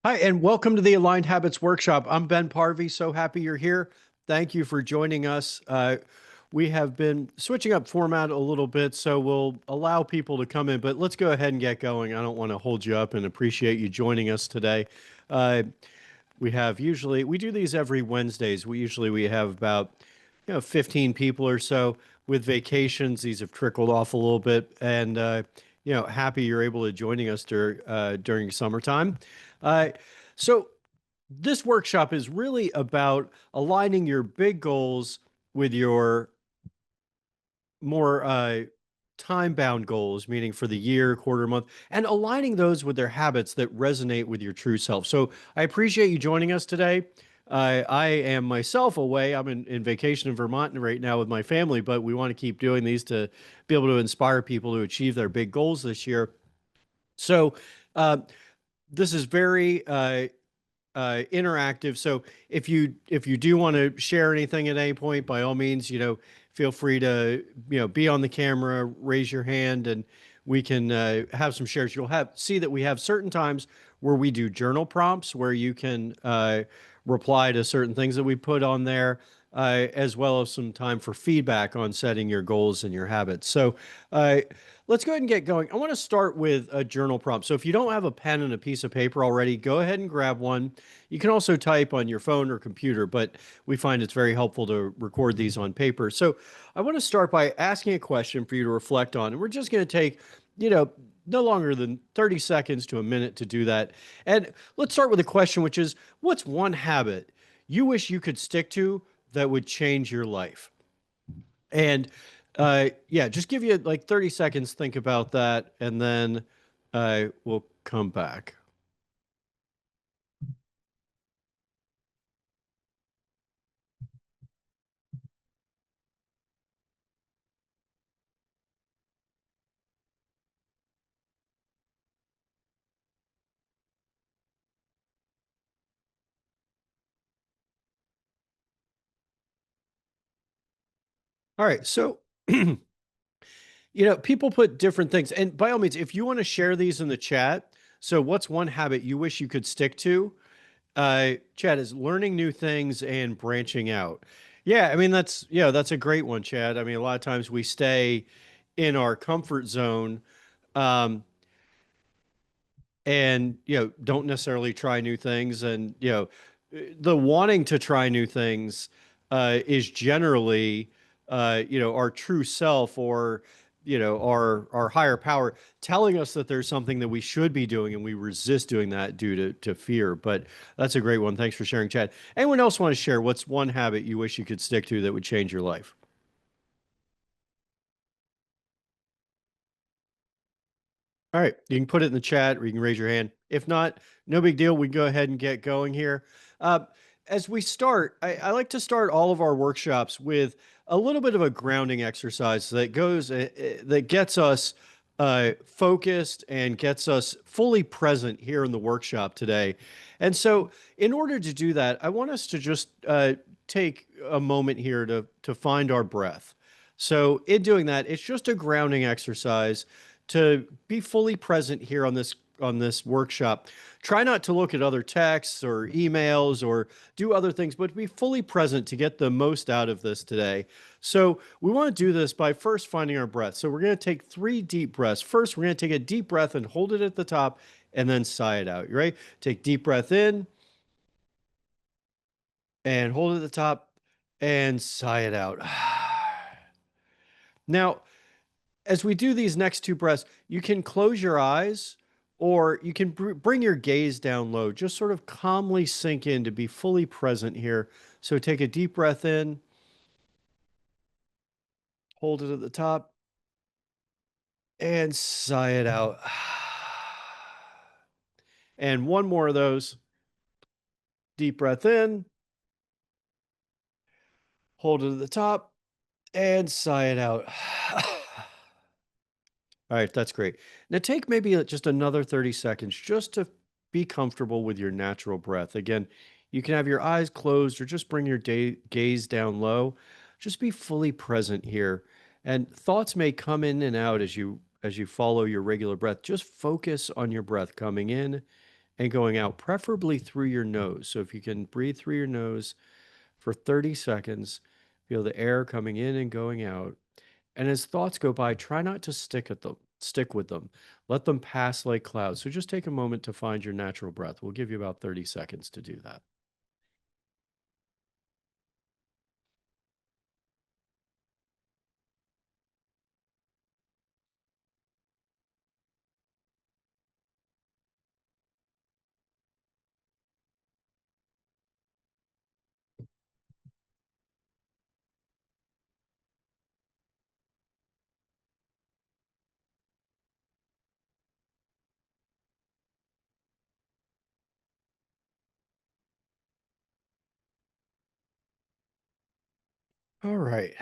Hi, and welcome to the Aligned Habits Workshop. I'm Ben Parvey. So happy you're here. Thank you for joining us. We have been switching up format a little bit, so we'll allow people to come in, but let's go ahead and get going. I don't want to hold you up and appreciate you joining us today. Uh, we do these every Wednesdays. We have about 15 people or so. With vacations, these have trickled off a little bit, and happy you're able to joining us during summertime. Uh, so this workshop is really about aligning your big goals with your more time-bound goals, meaning for the year, quarter, month, and aligning those with their habits that resonate with your true self. So I appreciate you joining us today. I am myself away. I'm in vacation in Vermont right now with my family, but we want to keep doing these to be able to inspire people to achieve their big goals this year. So uh, this is very interactive. So if you do want to share anything at any point, by all means, feel free to be on the camera, raise your hand, and we can have some shares. You'll have see that we have certain times where we do journal prompts where you can reply to certain things that we put on there. As well as some time for feedback on setting your goals and your habits. So, uh, let's go ahead and get going. I want to start with a journal prompt. So if you don't have a pen and a piece of paper already, go ahead and grab one. You can also type on your phone or computer, but we find it's very helpful to record these on paper. So I want to start by asking a question for you to reflect on. And we're just going to take, you know, no longer than 30 seconds to a minute to do that. And let's start with a question, which is, what's one habit you wish you could stick to that would change your life? And yeah, just give you like 30 seconds, think about that, and then we'll come back. All right. So, people put different things. And by all means, if you want to share these in the chat, so what's one habit you wish you could stick to? Chad, is learning new things and branching out. Yeah, I mean that's a great one, Chad. I mean, a lot of times we stay in our comfort zone. Um, and don't necessarily try new things, and the wanting to try new things is generally our true self, or our higher power telling us that there's something that we should be doing, and we resist doing that due to fear. But that's a great one. Thanks for sharing, Chad. Anyone else want to share what's one habit you wish you could stick to that would change your life? All right, you can put it in the chat or you can raise your hand. If not, no big deal. We can go ahead and get going here. Uh, as we start, I like to start all of our workshops with a little bit of a grounding exercise that gets us focused and gets us fully present here in the workshop today. And so, in order to do that, I want us to just take a moment here to find our breath. So, in doing that, it's just a grounding exercise to be fully present here on this workshop. Try not to look at other texts or emails or do other things, but be fully present to get the most out of this today. So we want to do this by first finding our breath. So we're going to take 3 deep breaths. First, we're going to take a deep breath and hold it at the top and then sigh it out. You ready? Take deep breath in and hold it at the top and sigh it out. Now, as we do these next 2 breaths, you can close your eyes or you can bring your gaze down low. Just sort of calmly sink in to be fully present here. So take a deep breath in, hold it at the top, and sigh it out. And one more of those. Deep breath in, hold it at the top, and sigh it out. All right, that's great. Now take maybe just another 30 seconds just to be comfortable with your natural breath. Again, you can have your eyes closed or just bring your gaze down low. Just be fully present here. And thoughts may come in and out as you follow your regular breath. Just focus on your breath coming in and going out, preferably through your nose. So if you can breathe through your nose for 30 seconds, feel the air coming in and going out. And as thoughts go by, try not to stick with them. Let them pass like clouds. So just take a moment to find your natural breath. We'll give you about 30 seconds to do that. All right.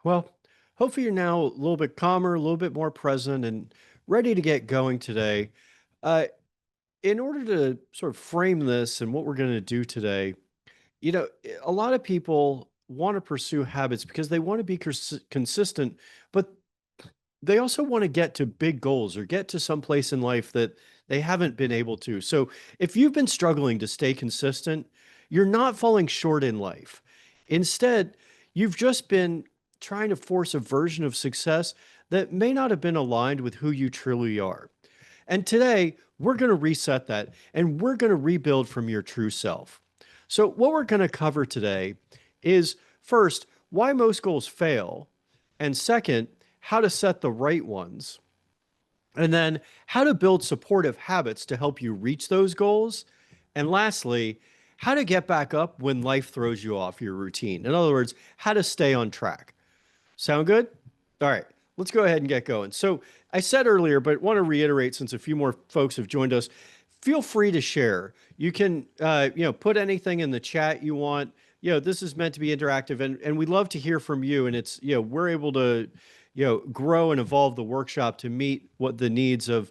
Well, hopefully you're now a little bit calmer, a little bit more present, and ready to get going today. Uh, in order to sort of frame this and what we're going to do today, a lot of people want to pursue habits because they want to be consistent, but they also want to get to big goals or get to some place in life that they haven't been able to. So if you've been struggling to stay consistent, you're not falling short in life. Instead, you've just been trying to force a version of success that may not have been aligned with who you truly are. And today, we're going to reset that and we're going to rebuild from your true self. So, what we're going to cover today is first, why most goals fail, and second, how to set the right ones, and then how to build supportive habits to help you reach those goals. And lastly, how to get back up when life throws you off your routine. In other words, how to stay on track. Sound good? All right, let's go ahead and get going. So I said earlier, but want to reiterate since a few more folks have joined us, feel free to share. You can, put anything in the chat you want. This is meant to be interactive, and we love to hear from you. And it's, we're able to, grow and evolve the workshop to meet what the needs of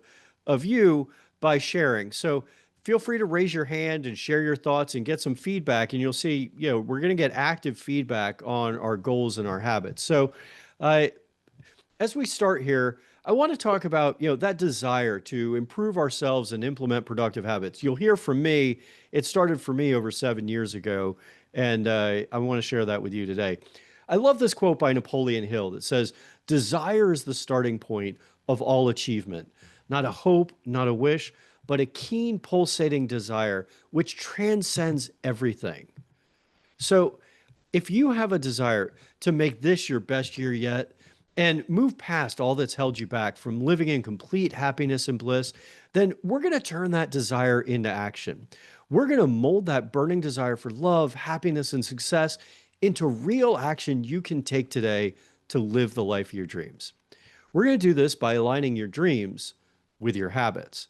you by sharing. So feel free to raise your hand and share your thoughts and get some feedback. And you'll see, we're going to get active feedback on our goals and our habits. So, as we start here, I want to talk about, that desire to improve ourselves and implement productive habits. You'll hear from me. It started for me over 7 years ago, and I want to share that with you today. I love this quote by Napoleon Hill that says, "Desire is the starting point of all achievement, not a hope, not a wish, but a keen pulsating desire which transcends everything." So if you have a desire to make this your best year yet and move past all that's held you back from living in complete happiness and bliss, then we're going to turn that desire into action. We're going to mold that burning desire for love, happiness, and success into real action you can take today to live the life of your dreams. We're going to do this by aligning your dreams with your habits.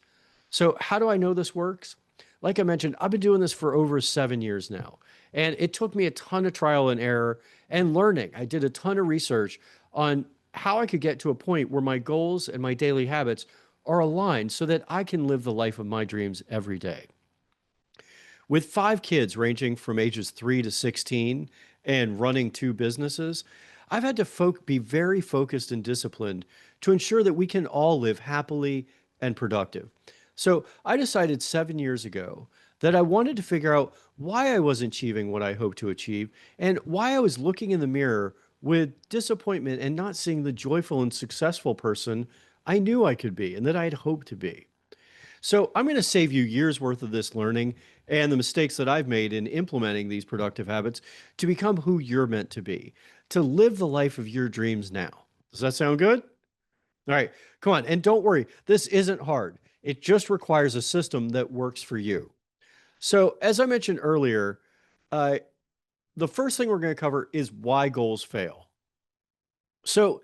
So, how do I know this works? Like I mentioned, I've been doing this for over 7 years now. And it took me a ton of trial and error and learning. I did a ton of research on how I could get to a point where my goals and my daily habits are aligned so that I can live the life of my dreams every day. With 5 kids ranging from ages 3 to 16 and running 2 businesses, I've had to be very focused and disciplined to ensure that we can all live happily and productive. So I decided 7 years ago that I wanted to figure out why I wasn't achieving what I hoped to achieve and why I was looking in the mirror with disappointment and not seeing the joyful and successful person I knew I could be and that I had hoped to be. So I'm going to save you years worth of this learning and the mistakes that I've made in implementing these productive habits to become who you're meant to be, to live the life of your dreams now. Does that sound good? All right, come on. And don't worry, this isn't hard. It just requires a system that works for you. So, as I mentioned earlier, uh, the first thing we're going to cover is why goals fail. So,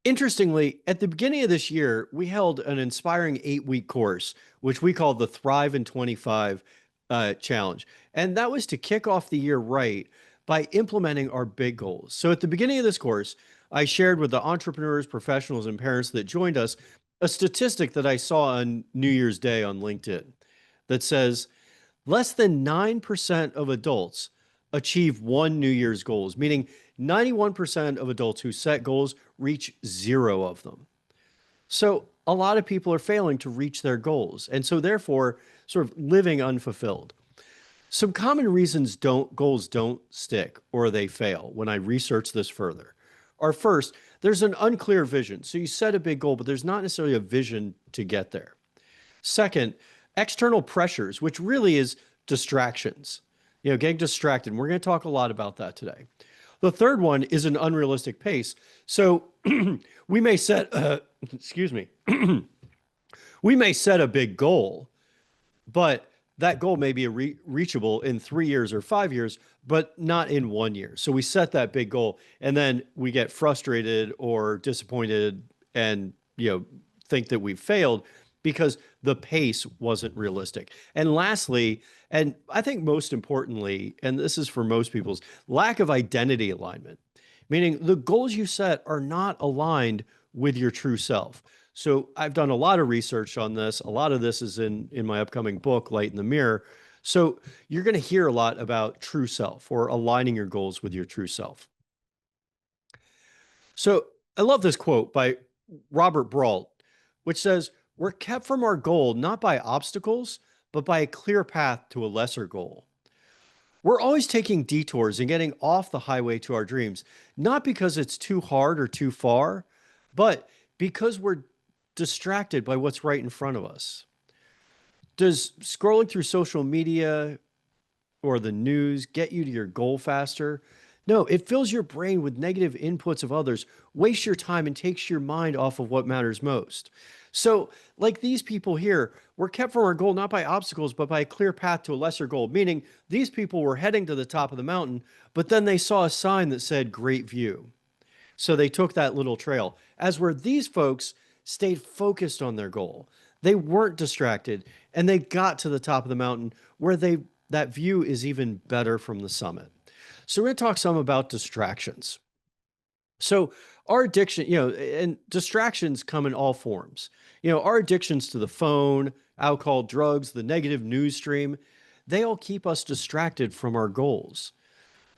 interestingly, at the beginning of this year, we held an inspiring 8-week course, which we called the Thrive in 25 challenge. And that was to kick off the year right by implementing our big goals. So, at the beginning of this course, I shared with the entrepreneurs, professionals, and parents that joined us a statistic that I saw on New Year's Day on LinkedIn that says, less than 9% of adults achieve one New Year's goals, meaning 91% of adults who set goals reach 0 of them. So a lot of people are failing to reach their goals. And so therefore, sort of living unfulfilled. Some common reasons goals don't stick or they fail when I research this further are first, there's an unclear vision. So you set a big goal, but there's not necessarily a vision to get there. Second, external pressures, which really is distractions, getting distracted. We're going to talk a lot about that today. The third one is an unrealistic pace. So we may set, excuse me, we may set a big goal, but that goal may be reachable in 3 years or 5 years, but not in 1 year. So we set that big goal and then we get frustrated or disappointed and, think that we've failed because the pace wasn't realistic. And lastly, and I think most importantly, and this is for most people's lack of identity alignment, meaning the goals you set are not aligned with your true self. So I've done a lot of research on this. A lot of this is in my upcoming book, Light in the Mirror. So you're going to hear a lot about true self or aligning your goals with your true self. So I love this quote by Robert Brault, which says, "We're kept from our goal not by obstacles, but by a clear path to a lesser goal." We're always taking detours and getting off the highway to our dreams, not because it's too hard or too far, but because we're distracted by what's right in front of us. Does scrolling through social media or the news get you to your goal faster? No, it fills your brain with negative inputs of others, wastes your time, and takes your mind off of what matters most. So, like these people here, we're kept from our goal not by obstacles, but by a clear path to a lesser goal, meaning these people were heading to the top of the mountain, but then they saw a sign that said great view. So they took that little trail. As where these folks stayed focused on their goal. They weren't distracted and they got to the top of the mountain where that view is even better from the summit. So we're going to talk some about distractions. So our addiction, and distractions come in all forms. Our addictions to the phone, alcohol, drugs, the negative news stream, they all keep us distracted from our goals.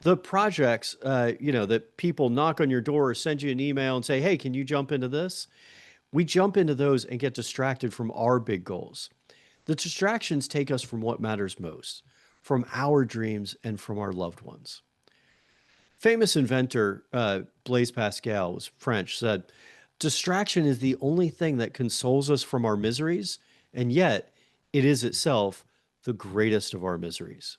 The projects, that people knock on your door or send you an email and say, hey, can you jump into this? We jump into those and get distracted from our big goals. The distractions take us from what matters most, from our dreams and from our loved ones. Famous inventor Blaise Pascal, was French, said, "Distraction is the only thing that consoles us from our miseries, and yet it is itself the greatest of our miseries."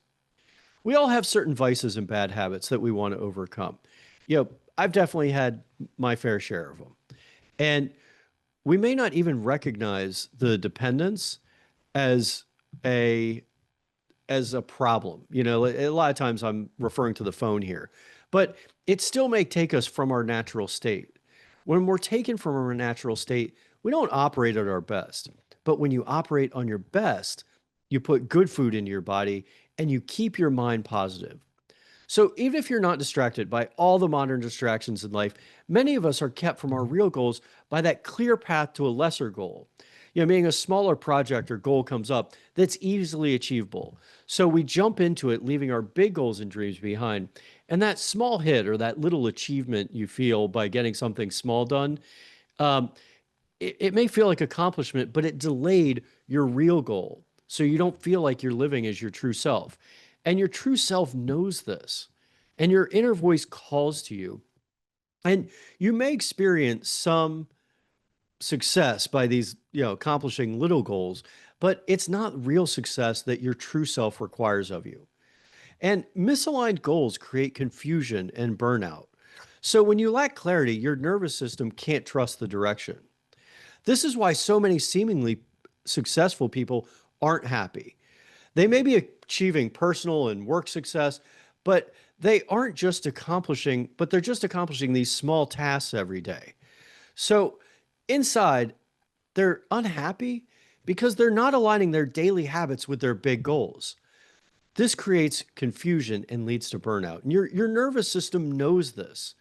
We all have certain vices and bad habits that we want to overcome. I've definitely had my fair share of them. And we may not even recognize the dependence as a problem. A lot of times I'm referring to the phone here, but it still may take us from our natural state. When we're taken from our natural state, we don't operate at our best. But when you operate on your best, you put good food into your body and you keep your mind positive. So even if you're not distracted by all the modern distractions in life, many of us are kept from our real goals by that clear path to a lesser goal. Meaning a smaller project or goal comes up that's easily achievable. So we jump into it, leaving our big goals and dreams behind. And that small hit or that little achievement you feel by getting something small done, it may feel like accomplishment, but it delayed your real goal. So you don't feel like you're living as your true self. And your true self knows this. And your inner voice calls to you. And you may experience some success by these, accomplishing little goals, but it's not real success that your true self requires of you. And misaligned goals create confusion and burnout. So when you lack clarity, your nervous system can't trust the direction. This is why so many seemingly successful people aren't happy. They may be achieving personal and work success, but they're just accomplishing these small tasks every day. So inside, they're unhappy because they're not aligning their daily habits with their big goals. This creates confusion and leads to burnout. And your nervous system knows this.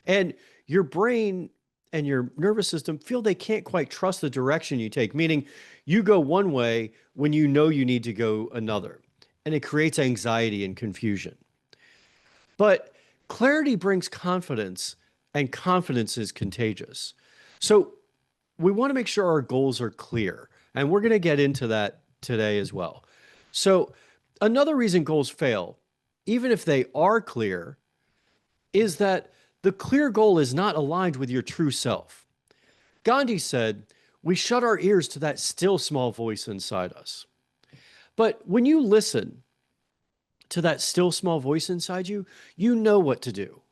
And your brain and your nervous system feel they can't quite trust the direction you take, meaning you go one way when you know you need to go another. And it creates anxiety and confusion. But clarity brings confidence, and confidence is contagious. So we want to make sure our goals are clear. And we're going to get into that today as well. So, another reason goals fail, even if they are clear, is that the clear goal is not aligned with your true self. Gandhi said, "We shut our ears to that still small voice inside us." But when you listen to that still small voice inside you, you know what to do.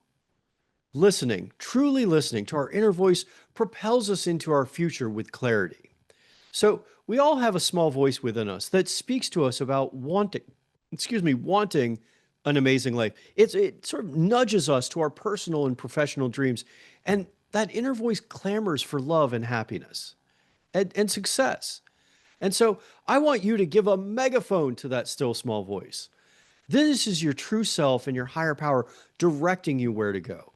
Listening, truly listening to our inner voice propels us into our future with clarity. So we all have a small voice within us that speaks to us about wanting an amazing life. It sort of nudges us to our personal and professional dreams. And that inner voice clamors for love and happiness and success. And so I want you to give a megaphone to that still small voice. This is your true self and your higher power directing you where to go.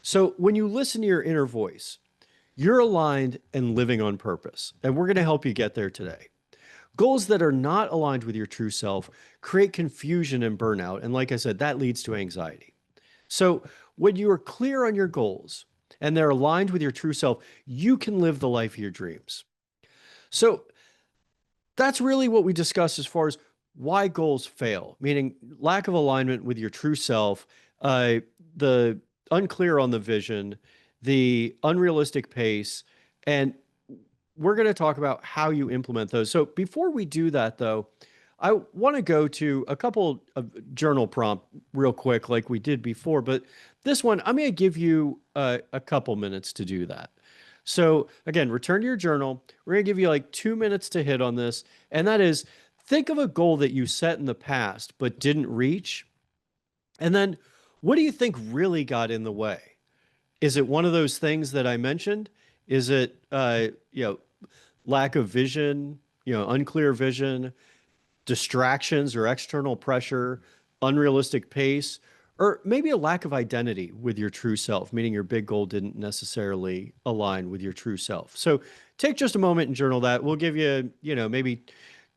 So when you listen to your inner voice, you're aligned and living on purpose. And we're going to help you get there today. Goals that are not aligned with your true self create confusion and burnout. And like I said, that leads to anxiety. So when you are clear on your goals and they're aligned with your true self, you can live the life of your dreams. So that's really what we discussed as far as why goals fail, meaning lack of alignment with your true self, the unclear on the vision, the unrealistic pace, and we're going to talk about how you implement those. So before we do that, though, I want to go to a couple of journal prompt real quick, like we did before. But this one, I'm going to give you a couple minutes to do that. So again, return to your journal. We're going to give you like 2 minutes to hit on this. And that is, think of a goal that you set in the past but didn't reach. And then what do you think really got in the way? Is it one of those things that I mentioned? Is it, lack of vision, unclear vision, distractions or external pressure, unrealistic pace, or maybe a lack of identity with your true self, meaning your big goal didn't necessarily align with your true self? So take just a moment and journal that. We'll give you, maybe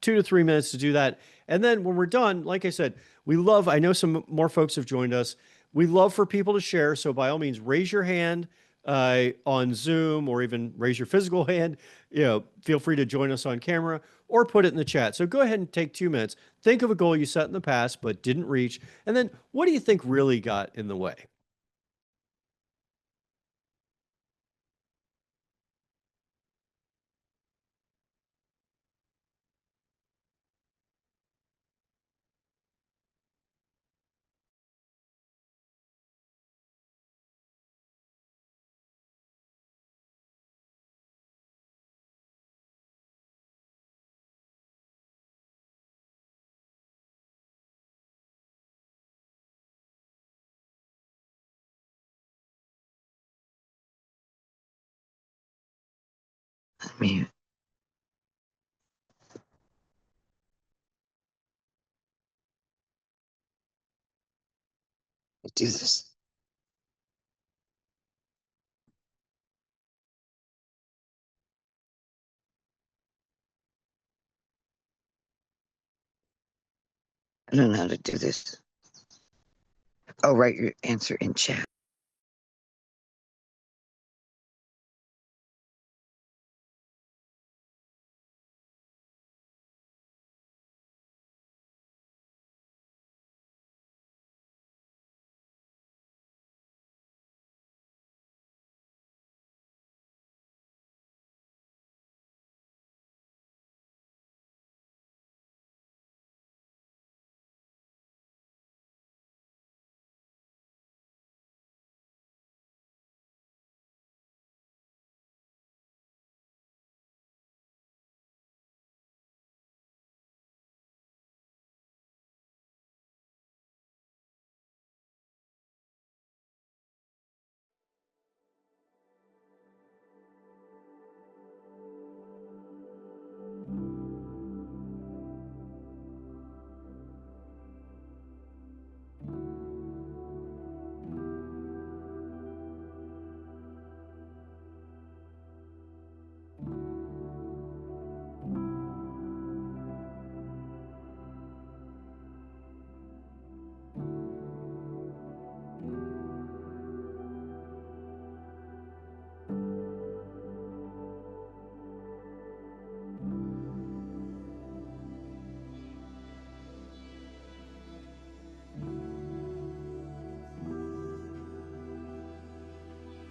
2 to 3 minutes to do that. And then when we're done, like I said, I know some more folks have joined us. We love for people to share. So by all means, raise your hand on Zoom or even raise your physical hand. Feel free to join us on camera or put it in the chat. So go ahead and take 2 minutes. Think of a goal you set in the past but didn't reach. And then what do you think really got in the way? Let me do this. I don't know how to do this. Oh, write your answer in chat.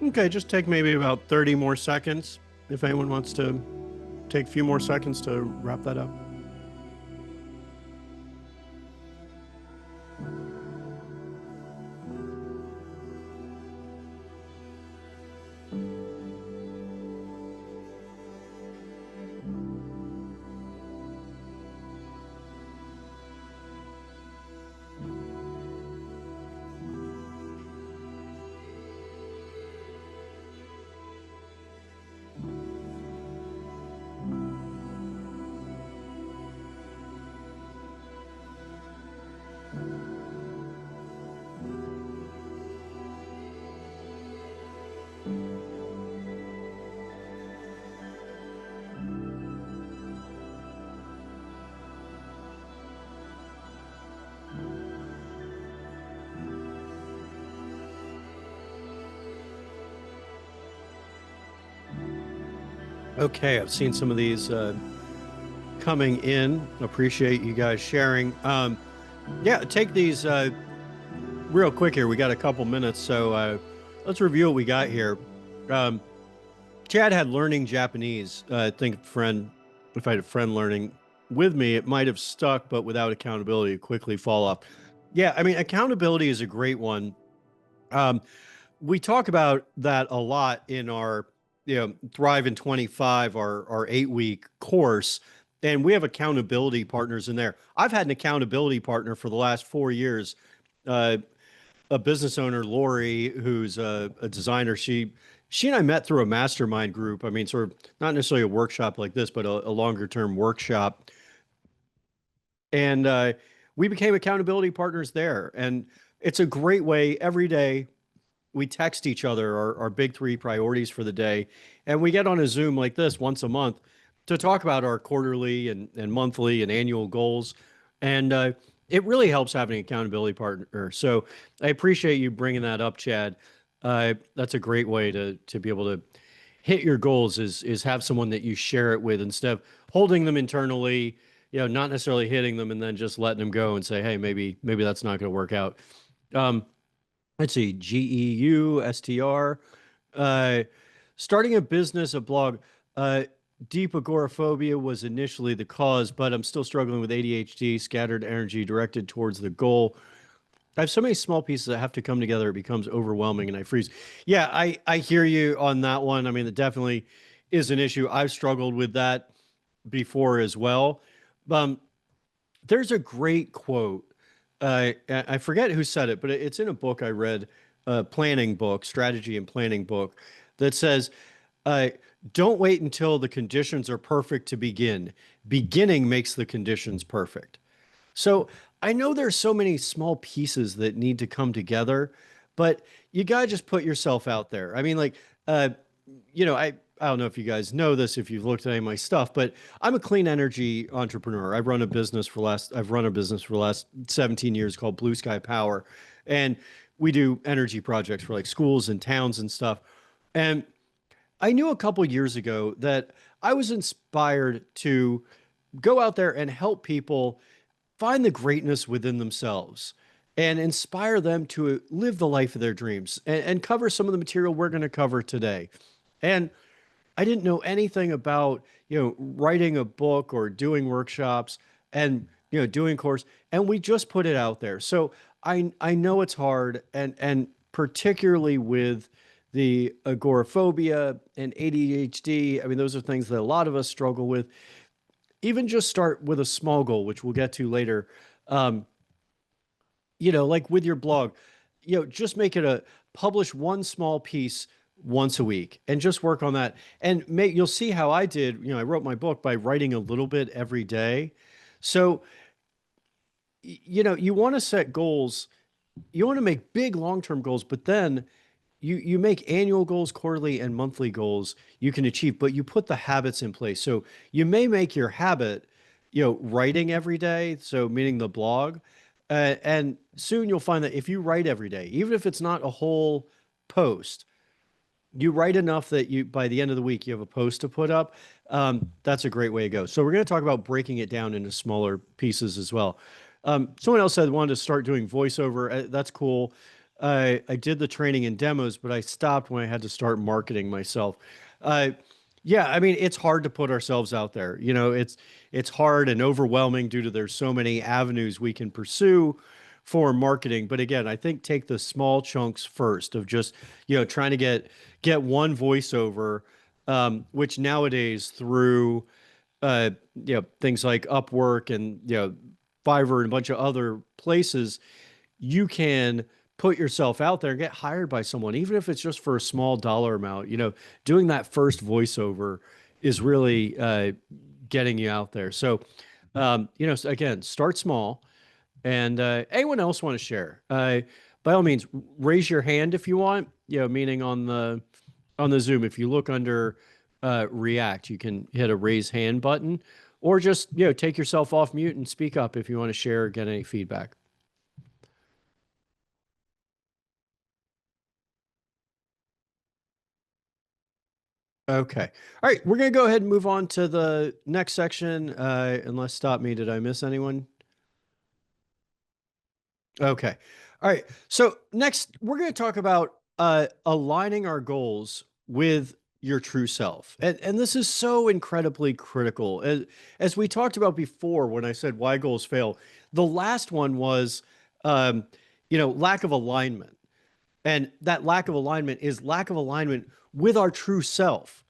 Okay, just take maybe about 30 more seconds if anyone wants to take a few more seconds to wrap that up. Okay, I've seen some of these coming in. Appreciate you guys sharing. Yeah, take these real quick here. We got a couple minutes, so let's review what we got here. Um, Chad had learning Japanese. I think if I had a friend learning with me, it might have stuck, but without accountability, it quickly fall off. Yeah, I mean, accountability is a great one. Um, we talk about that a lot in our, Thrive in 25, our 8-week course, and we have accountability partners in there. I've had an accountability partner for the last 4 years. Uh, a business owner, Lori, who's a designer. She and I met through a mastermind group. I mean, sort of not necessarily a workshop like this, but a longer term workshop. And we became accountability partners there. And it's a great way every day we text each other our big three priorities for the day. And we get on a Zoom like this once a month to talk about our quarterly and monthly and annual goals. And it really helps having an accountability partner. So I appreciate you bringing that up, Chad. That's a great way to be able to hit your goals is have someone that you share it with instead of holding them internally, not necessarily hitting them and then just letting them go and say, hey, maybe that's not going to work out. Let's see, GEUSTR. Uh, Starting a business, a blog. Deep agoraphobia was initially the cause, but I'm still struggling with ADHD, scattered energy directed towards the goal. I have so many small pieces that have to come together. It becomes overwhelming and I freeze. Yeah, I hear you on that one. I mean, it definitely is an issue. I've struggled with that before as well. Um, there's a great quote. I forget who said it, but it's in a book I read, a planning book, strategy and planning book, that says, uh, don't wait until the conditions are perfect to begin. Beginning makes the conditions perfect. So I know there's so many small pieces that need to come together, but you gotta just put yourself out there. I mean, like, uh, I don't know if you guys know this, if you've looked at any of my stuff, but I'm a clean energy entrepreneur. I've run a business for the last 17 years called Blue Sky Power, and we do energy projects for like schools and towns and stuff. And I knew a couple years ago that I was inspired to go out there and help people find the greatness within themselves and inspire them to live the life of their dreams and cover some of the material we're going to cover today. And I didn't know anything about, writing a book or doing workshops and, doing course. And we just put it out there. So I know it's hard and particularly with the agoraphobia and ADHD. I mean, those are things that a lot of us struggle with. Even just start with a small goal, which we'll get to later. Um, like with your blog, just make it publish one small piece once a week and just work on that. And you'll see how I did, I wrote my book by writing a little bit every day. So, you want to set goals, you want to make big long-term goals, but then you make annual goals, quarterly and monthly goals you can achieve, but you put the habits in place. So you may make your habit, writing every day. So meaning the blog, and soon you'll find that if you write every day, even if it's not a whole post, you write enough that by the end of the week, you have a post to put up. That's a great way to go. So we're going to talk about breaking it down into smaller pieces as well. Someone else said wanted to start doing voiceover. That's cool. I did the training and demos, but I stopped when I had to start marketing myself. Uh, yeah, I mean, it's hard to put ourselves out there. It's hard and overwhelming due to there's so many avenues we can pursue for marketing. But again, I think take the small chunks first of just, trying to get one voiceover, which nowadays through things like Upwork and Fiverr and a bunch of other places, you can put yourself out there and get hired by someone, even if it's just for a small dollar amount. Doing that first voiceover is really getting you out there. So, again, start small. And anyone else want to share? By all means, raise your hand if you want. Meaning on the Zoom, if you look under React, you can hit a raise hand button, or just take yourself off mute and speak up if you want to share or get any feedback. Okay. All right. We're going to go ahead and move on to the next section. Unless stop me. Did I miss anyone? Okay. All right. So next, we're going to talk about aligning our goals with your true self. And this is so incredibly critical. As we talked about before, when I said why goals fail, the last one was, lack of alignment. And that lack of alignment is lack of alignment with our true self.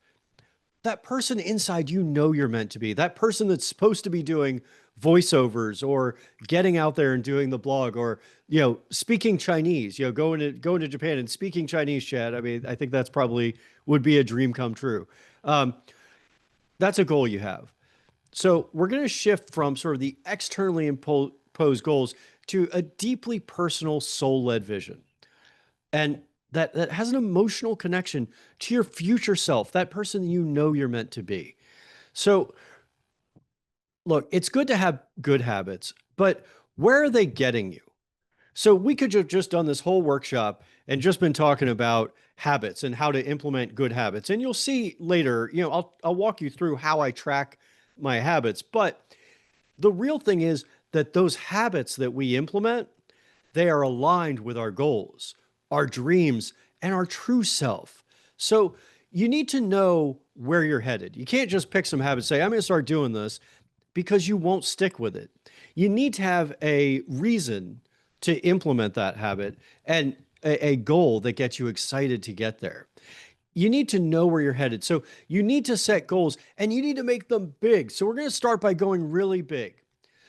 That person inside you're meant to be, that person that's supposed to be doing voiceovers or getting out there and doing the blog or speaking Chinese, going to Japan and speaking Chinese, Chad. I mean, I think that's probably would be a dream come true. um, that's a goal you have. So we're going to shift from sort of the externally imposed goals to a deeply personal soul-led vision, and that has an emotional connection to your future self, that person you're meant to be. So look, it's good to have good habits, but where are they getting you? So we could have just done this whole workshop and just been talking about habits and how to implement good habits. And you'll see later, I'll walk you through how I track my habits. But the real thing is that those habits that we implement, they are aligned with our goals, our dreams, and our true self. So you need to know where you're headed. You can't just pick some habits, say, I'm going to start doing this, because you won't stick with it. You need to have a reason to implement that habit and a goal that gets you excited to get there. You need to know where you're headed. So you need to set goals and you need to make them big. So we're going to start by going really big.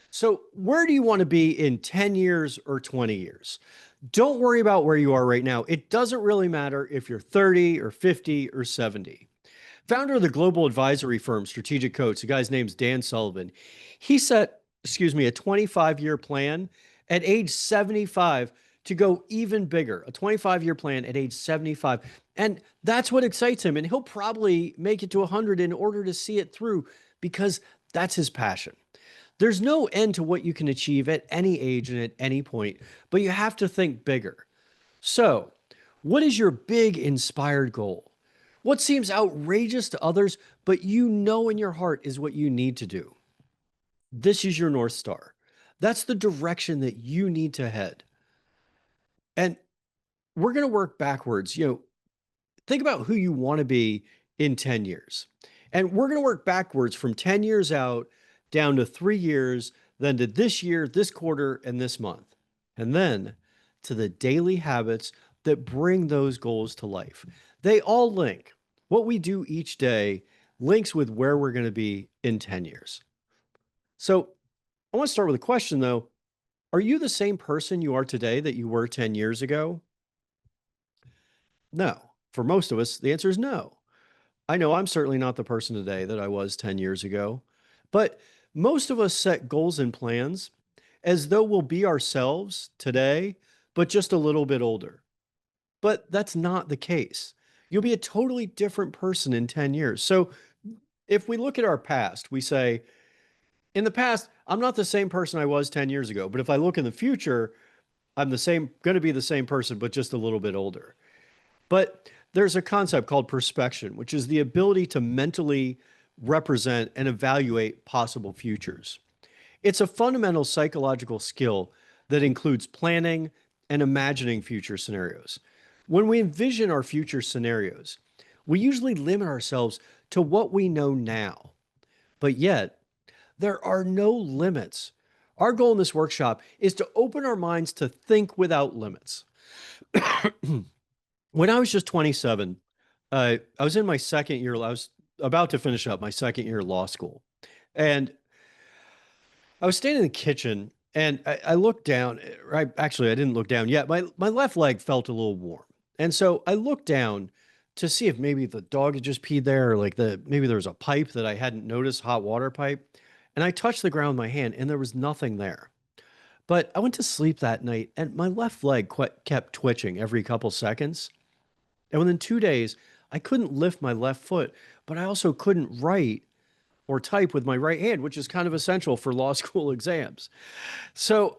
So where do you want to be in 10 years or 20 years? Don't worry about where you are right now. It doesn't really matter if you're 30 or 50 or 70. Founder of the global advisory firm Strategic Coach, the guy's name's Dan Sullivan. He set, a 25-year plan at age 75 to go even bigger, a 25-year plan at age 75. And that's what excites him. And he'll probably make it to 100 in order to see it through, because that's his passion. There's no end to what you can achieve at any age and at any point, but you have to think bigger. So, what is your big inspired goal? What seems outrageous to others, but in your heart is what you need to do? This is your North Star. That's the direction that you need to head. And we're going to work backwards. Think about who you want to be in 10 years. And we're going to work backwards from 10 years out down to 3 years, then to this year, this quarter, and this month. And then to the daily habits that bring those goals to life. They all link. What we do each day links with where we're going to be in 10 years. So I want to start with a question, though. Are you the same person you are today that you were 10 years ago? No. For most of us, the answer is no. I know I'm certainly not the person today that I was 10 years ago, but most of us set goals and plans as though we'll be ourselves today, but just a little bit older. But that's not the case. You'll be a totally different person in 10 years. So if we look at our past, we say, in the past, I'm not the same person I was 10 years ago. But if I look in the future, I'm going to be the same person, but just a little bit older. But there's a concept called perspection, which is the ability to mentally represent and evaluate possible futures. It's a fundamental psychological skill that includes planning, and imagining future scenarios. When we envision our future scenarios, we usually limit ourselves to what we know now. But yet, there are no limits. Our goal in this workshop is to open our minds to think without limits. When I was just 27, I was in my second year. I was about to finish up my second year of law school. And I was standing in the kitchen and I looked down. Right, actually, I didn't look down yet. My left leg felt a little warm. And so I looked down to see if maybe the dog had just peed there or like maybe there was a pipe that I hadn't noticed, hot water pipe. And I touched the ground with my hand and there was nothing there. But I went to sleep that night and my left leg kept twitching every couple seconds. And within 2 days, I couldn't lift my left foot, but I also couldn't write or type with my right hand, which is kind of essential for law school exams. So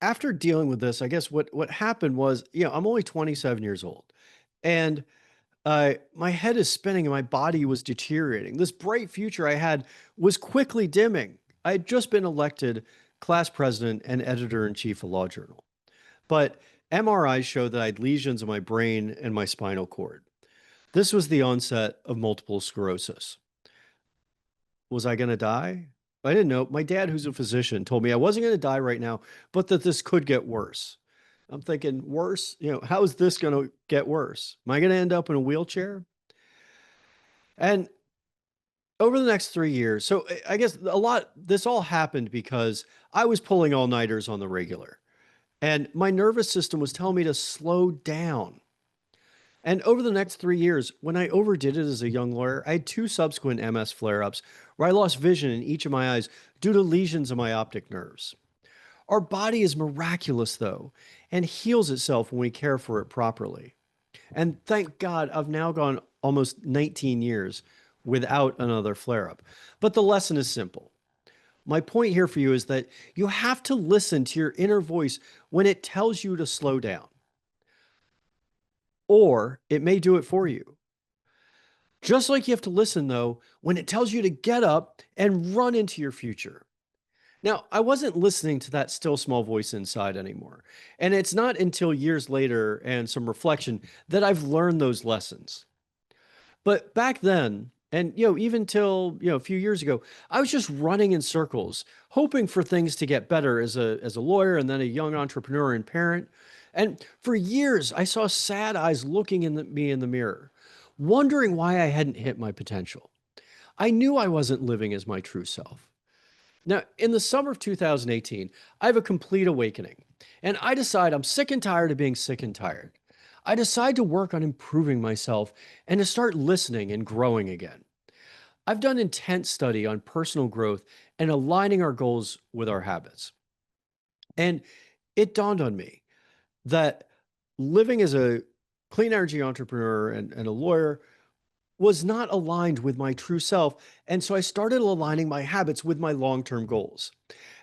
after dealing with this, I guess what happened was, I'm only 27 years old, and my head is spinning and my body was deteriorating. This bright future I had was quickly dimming. I had just been elected class president and editor in chief of Law Journal, but MRIs showed that I had lesions in my brain and my spinal cord. This was the onset of multiple sclerosis. Was I going to die? I didn't know. My dad, who's a physician, told me I wasn't going to die right now, but that this could get worse. I'm thinking, worse? How is this going to get worse? Am I going to end up in a wheelchair? And over the next 3 years, so I guess this all happened because I was pulling all-nighters on the regular. And my nervous system was telling me to slow down. And over the next 3 years, when I overdid it as a young lawyer, I had 2 subsequent MS flare ups where I lost vision in each of my eyes due to lesions in my optic nerves. Our body is miraculous, though, and heals itself when we care for it properly. And thank God I've now gone almost 19 years without another flare up. But the lesson is simple. My point here for you is that you have to listen to your inner voice when it tells you to slow down, or it may do it for you. Just like you have to listen, though, when it tells you to get up and run into your future. Now, I wasn't listening to that still small voice inside anymore. And it's not until years later and some reflection that I've learned those lessons. But back then, and even till a few years ago, I was just running in circles, hoping for things to get better as a lawyer and then a young entrepreneur and parent. And for years, I saw sad eyes looking at me in the mirror, wondering why I hadn't hit my potential. I knew I wasn't living as my true self. Now, in the summer of 2018, I have a complete awakening, and I decide I'm sick and tired of being sick and tired. I decide to work on improving myself and to start listening and growing again. I've done intense study on personal growth and aligning our goals with our habits. And it dawned on me that living as a clean energy entrepreneur and a lawyer was not aligned with my true self. And so I started aligning my habits with my long-term goals.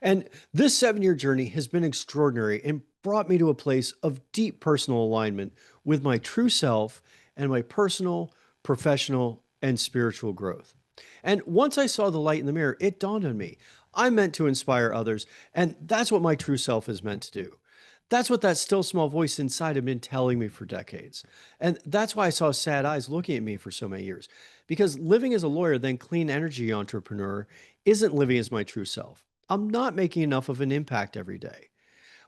And this 7-year journey has been extraordinary and brought me to a place of deep personal alignment with my true self and my personal, professional, and spiritual growth. And once I saw the light in the mirror, it dawned on me. I'm meant to inspire others, and that's what my true self is meant to do. That's what that still small voice inside had been telling me for decades. And that's why I saw sad eyes looking at me for so many years. Because living as a lawyer, then clean energy entrepreneur, isn't living as my true self. I'm not making enough of an impact every day.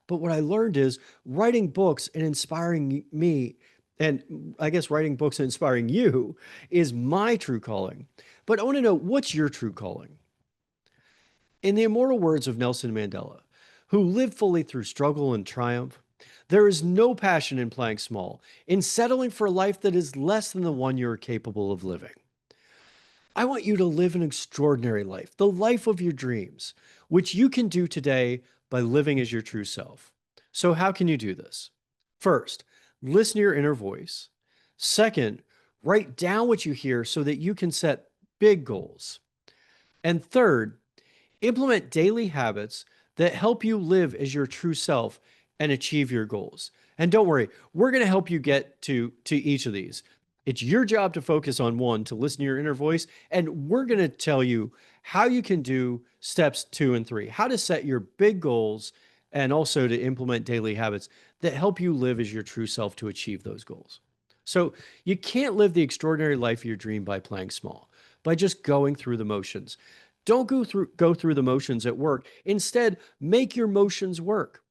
But what I learned is writing books and inspiring me, and I guess writing books and inspiring you is my true calling. But I want to know, what's your true calling? In the immortal words of Nelson Mandela, who lived fully through struggle and triumph, there is no passion in playing small, in settling for a life that is less than the one you are capable of living. I want you to live an extraordinary life, the life of your dreams, which you can do today by living as your true self. So how can you do this? First, listen to your inner voice. Second, write down what you hear so that you can set big goals. And third, implement daily habits that help you live as your true self and achieve your goals. And don't worry, we're going to help you get to each of these. It's your job to focus on one, to listen to your inner voice. And we're going to tell you how you can do steps 2 and 3, how to set your big goals, and also to implement daily habits that help you live as your true self to achieve those goals. So you can't live the extraordinary life of your dream by playing small, by just going through the motions. Don't go through the motions at work. Instead, make your motions work.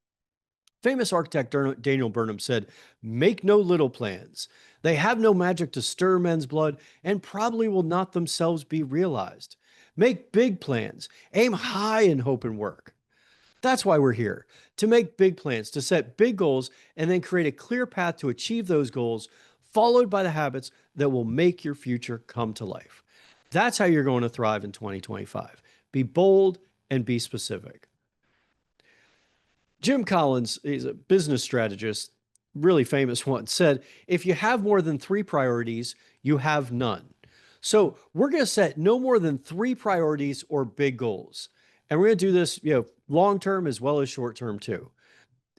Famous architect Daniel Burnham said, "Make no little plans. They have no magic to stir men's blood and probably will not themselves be realized. Make big plans. Aim high in hope and work." That's why we're here, to make big plans, to set big goals, and then create a clear path to achieve those goals, followed by the habits that will make your future come to life. That's how you're going to thrive in 2025. Be bold and be specific. Jim Collins, he's a business strategist, really famous one, said, if you have more than 3 priorities, you have none. So we're going to set no more than 3 priorities or big goals. And we're going to do this, long term as well as short term too.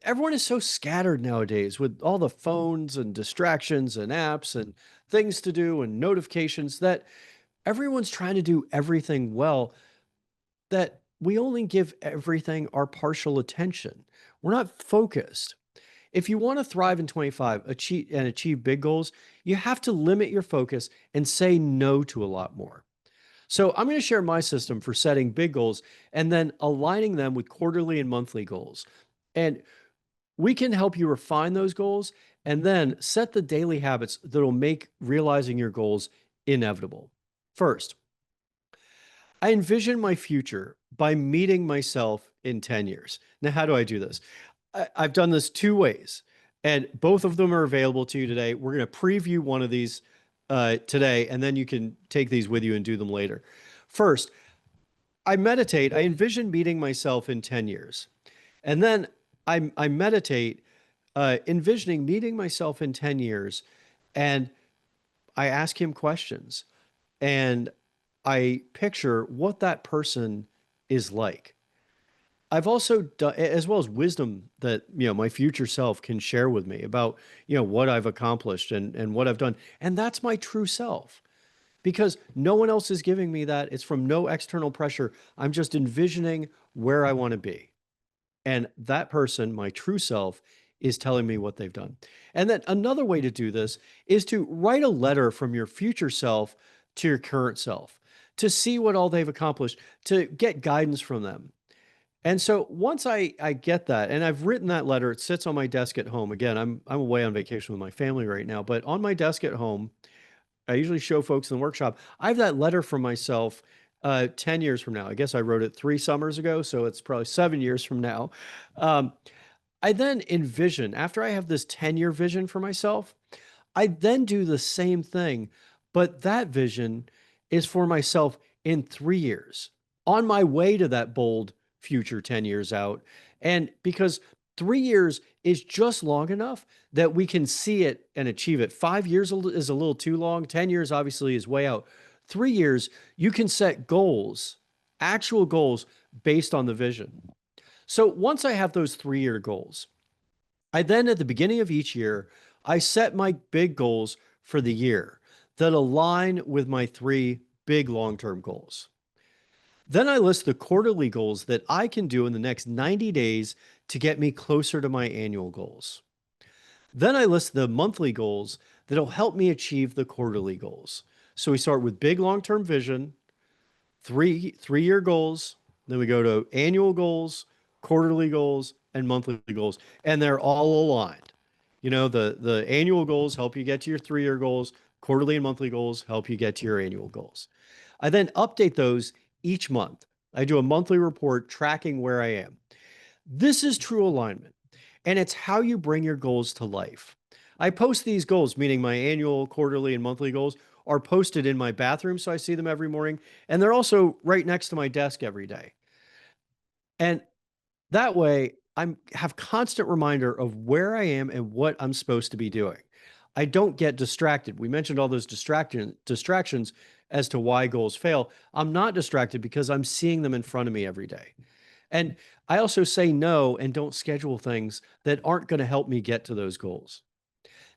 Everyone is so scattered nowadays with all the phones and distractions and apps and things to do and notifications that everyone's trying to do everything well, that we only give everything our partial attention. We're not focused. If you want to thrive in 25, achieve big goals, you have to limit your focus and say no to a lot more. So I'm going to share my system for setting big goals and then aligning them with quarterly and monthly goals. And we can help you refine those goals and then set the daily habits that will make realizing your goals inevitable. First, I envision my future by meeting myself in 10 years. Now, how do I do this? I've done this 2 ways, and both of them are available to you today. We're going to preview one of these today, and then you can take these with you and do them later. First, I meditate. I envision meeting myself in 10 years. And then I meditate, envisioning meeting myself in 10 years, and I ask him questions. And I picture what that person is like. I've also done, as well as wisdom that, my future self can share with me about, what I've accomplished and what I've done. And that's my true self because no one else is giving me that. It's from no external pressure. I'm just envisioning where I want to be. And that person, my true self, is telling me what they've done. And then another way to do this is to write a letter from your future self to your current self, to see what all they've accomplished, to get guidance from them. And so once I get that, and I've written that letter, it sits on my desk at home. Again, I'm away on vacation with my family right now, but on my desk at home, I usually show folks in the workshop. I have that letter from myself 10 years from now. I guess I wrote it 3 summers ago, so it's probably 7 years from now. I then envision, after I have this 10-year vision for myself, I then do the same thing, but that vision is for myself in 3 years, on my way to that bold future 10 years out. And because 3 years is just long enough that we can see it and achieve it. 5 years is a little too long. 10 years obviously is way out. 3 years, you can set goals, actual goals based on the vision. So once I have those 3-year goals, I then at the beginning of each year, I set my big goals for the year that align with my 3 big long-term goals. Then I list the quarterly goals that I can do in the next 90 days to get me closer to my annual goals. Then I list the monthly goals that'll help me achieve the quarterly goals. So we start with big long-term vision, three-year goals, then we go to annual goals, quarterly goals, and monthly goals, and they're all aligned. The annual goals help you get to your 3-year goals, quarterly and monthly goals help you get to your annual goals. I then update those each month. I do a monthly report tracking where I am. This is true alignment, and it's how you bring your goals to life. I post these goals, meaning my annual, quarterly, and monthly goals, are posted in my bathroom, so I see them every morning, and they're also right next to my desk every day. And that way, I have constant reminder of where I am and what I'm supposed to be doing. I don't get distracted. We mentioned all those distractions as to why goals fail. I'm not distracted because I'm seeing them in front of me every day. And I also say no and don't schedule things that aren't going to help me get to those goals.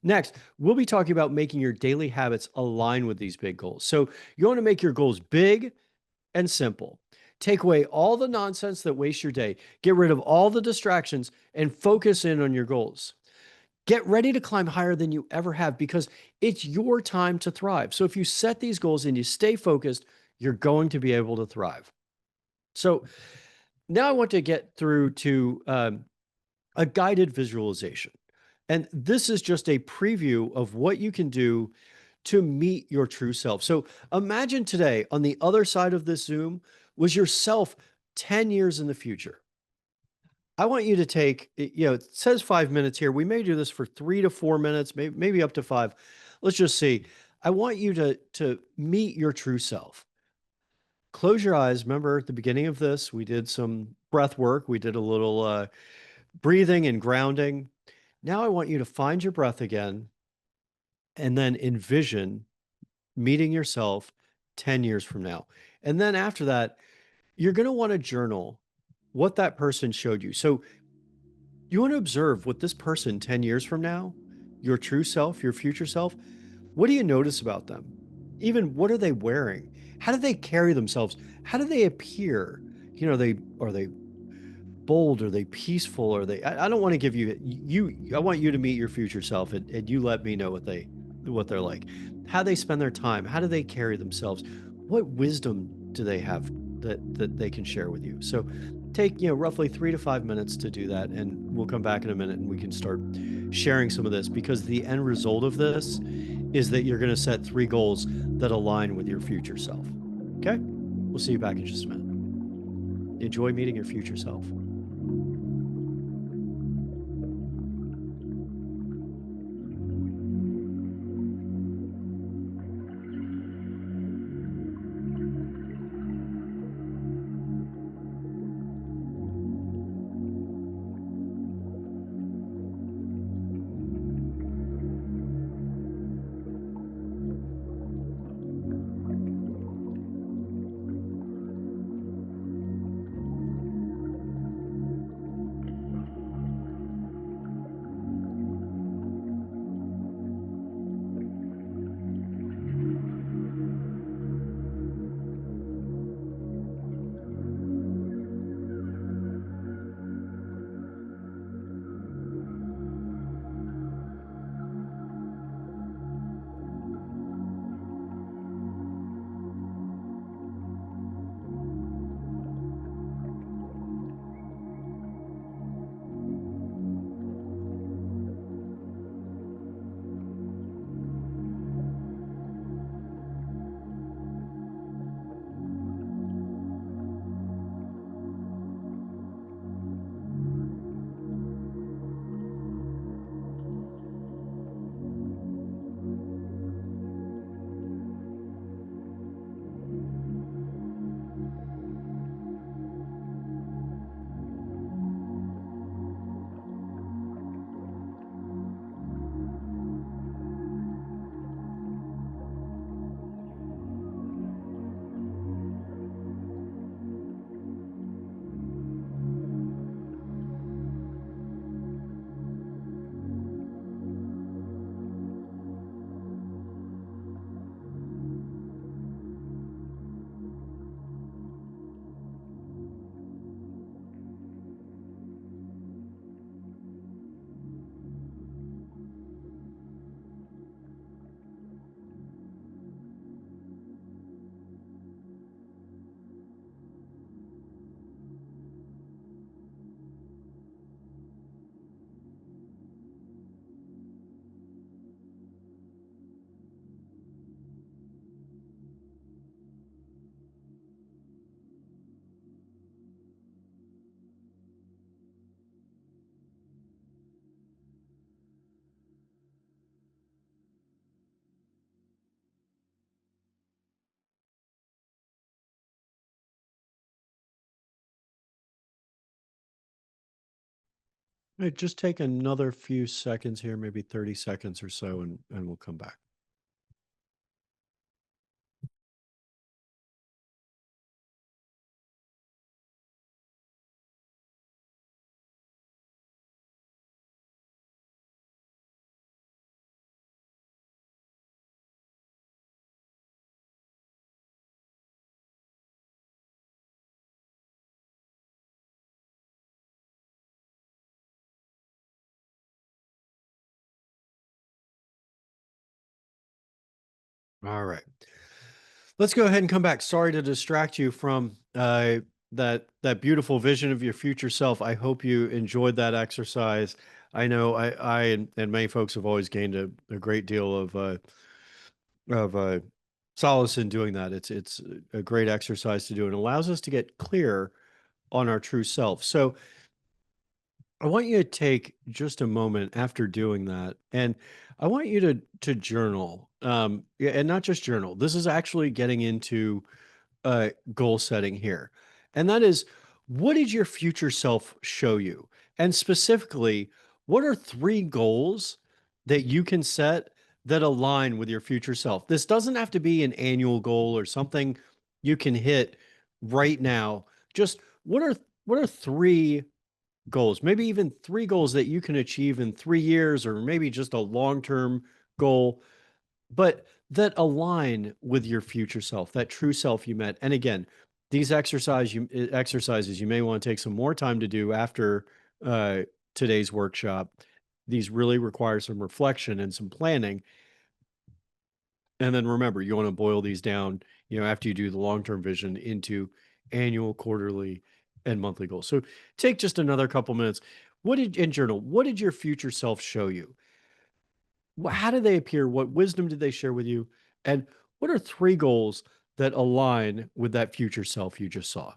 Next, we'll be talking about making your daily habits align with these big goals. So you want to make your goals big and simple. Take away all the nonsense that wastes your day. Get rid of all the distractions and focus in on your goals. Get ready to climb higher than you ever have because it's your time to thrive. So if you set these goals and you stay focused, you're going to be able to thrive. So now I want to get through to a guided visualization. And this is just a preview of what you can do to meet your true self. So imagine today on the other side of this Zoom was yourself 10 years in the future. I want you to take, it says 5 minutes here. We may do this for 3 to 4 minutes, maybe up to five. Let's just see. I want you to meet your true self. Close your eyes. Remember at the beginning of this, we did some breath work. We did a little breathing and grounding. Now I want you to find your breath again and then envision meeting yourself 10 years from now. And then after that, you're going to want to journal what that person showed you. So you want to observe what this person 10 years from now, your true self, your future self, what do you notice about them? Even what are they wearing? How do they carry themselves? How do they appear? Are they bold? Are they peaceful? Are they? I don't want to give you. I want you to meet your future self, and you let me know what they're like, how they spend their time, how do they carry themselves, what wisdom do they have that they can share with you. So take roughly 3 to 5 minutes to do that, and we'll come back in a minute and we can start sharing some of this because the end result of this is that you're going to set 3 goals that align with your future self. Okay, we'll see you back in just a minute. Enjoy meeting your future self. All right, just take another few seconds here, maybe 30 seconds or so, and we'll come back. All right. Let's go ahead and come back. Sorry to distract you from that beautiful vision of your future self. I hope you enjoyed that exercise. I know I and many folks have always gained a great deal of solace in doing that. It's a great exercise to do and allows us to get clear on our true self. So I want you to take just a moment after doing that, and I want you to journal. Yeah, and not just journal. This is actually getting into goal setting here. And that is, what did your future self show you? And specifically, what are three goals that you can set that align with your future self? This doesn't have to be an annual goal or something you can hit right now. Just what are three goals, maybe even three goals that you can achieve in 3 years, or maybe just a long-term goal, but that align with your future self, that true self you met. And again, these exercises you may want to take some more time to do after uh, today's workshop. These really require some reflection and some planning. And then remember, you want to boil these down, after you do the long-term vision, into annual, quarterly, and monthly goals. So take just another couple minutes. What did your future self show you? How did they appear? What wisdom did they share with you? And what are three goals that align with that future self you just saw?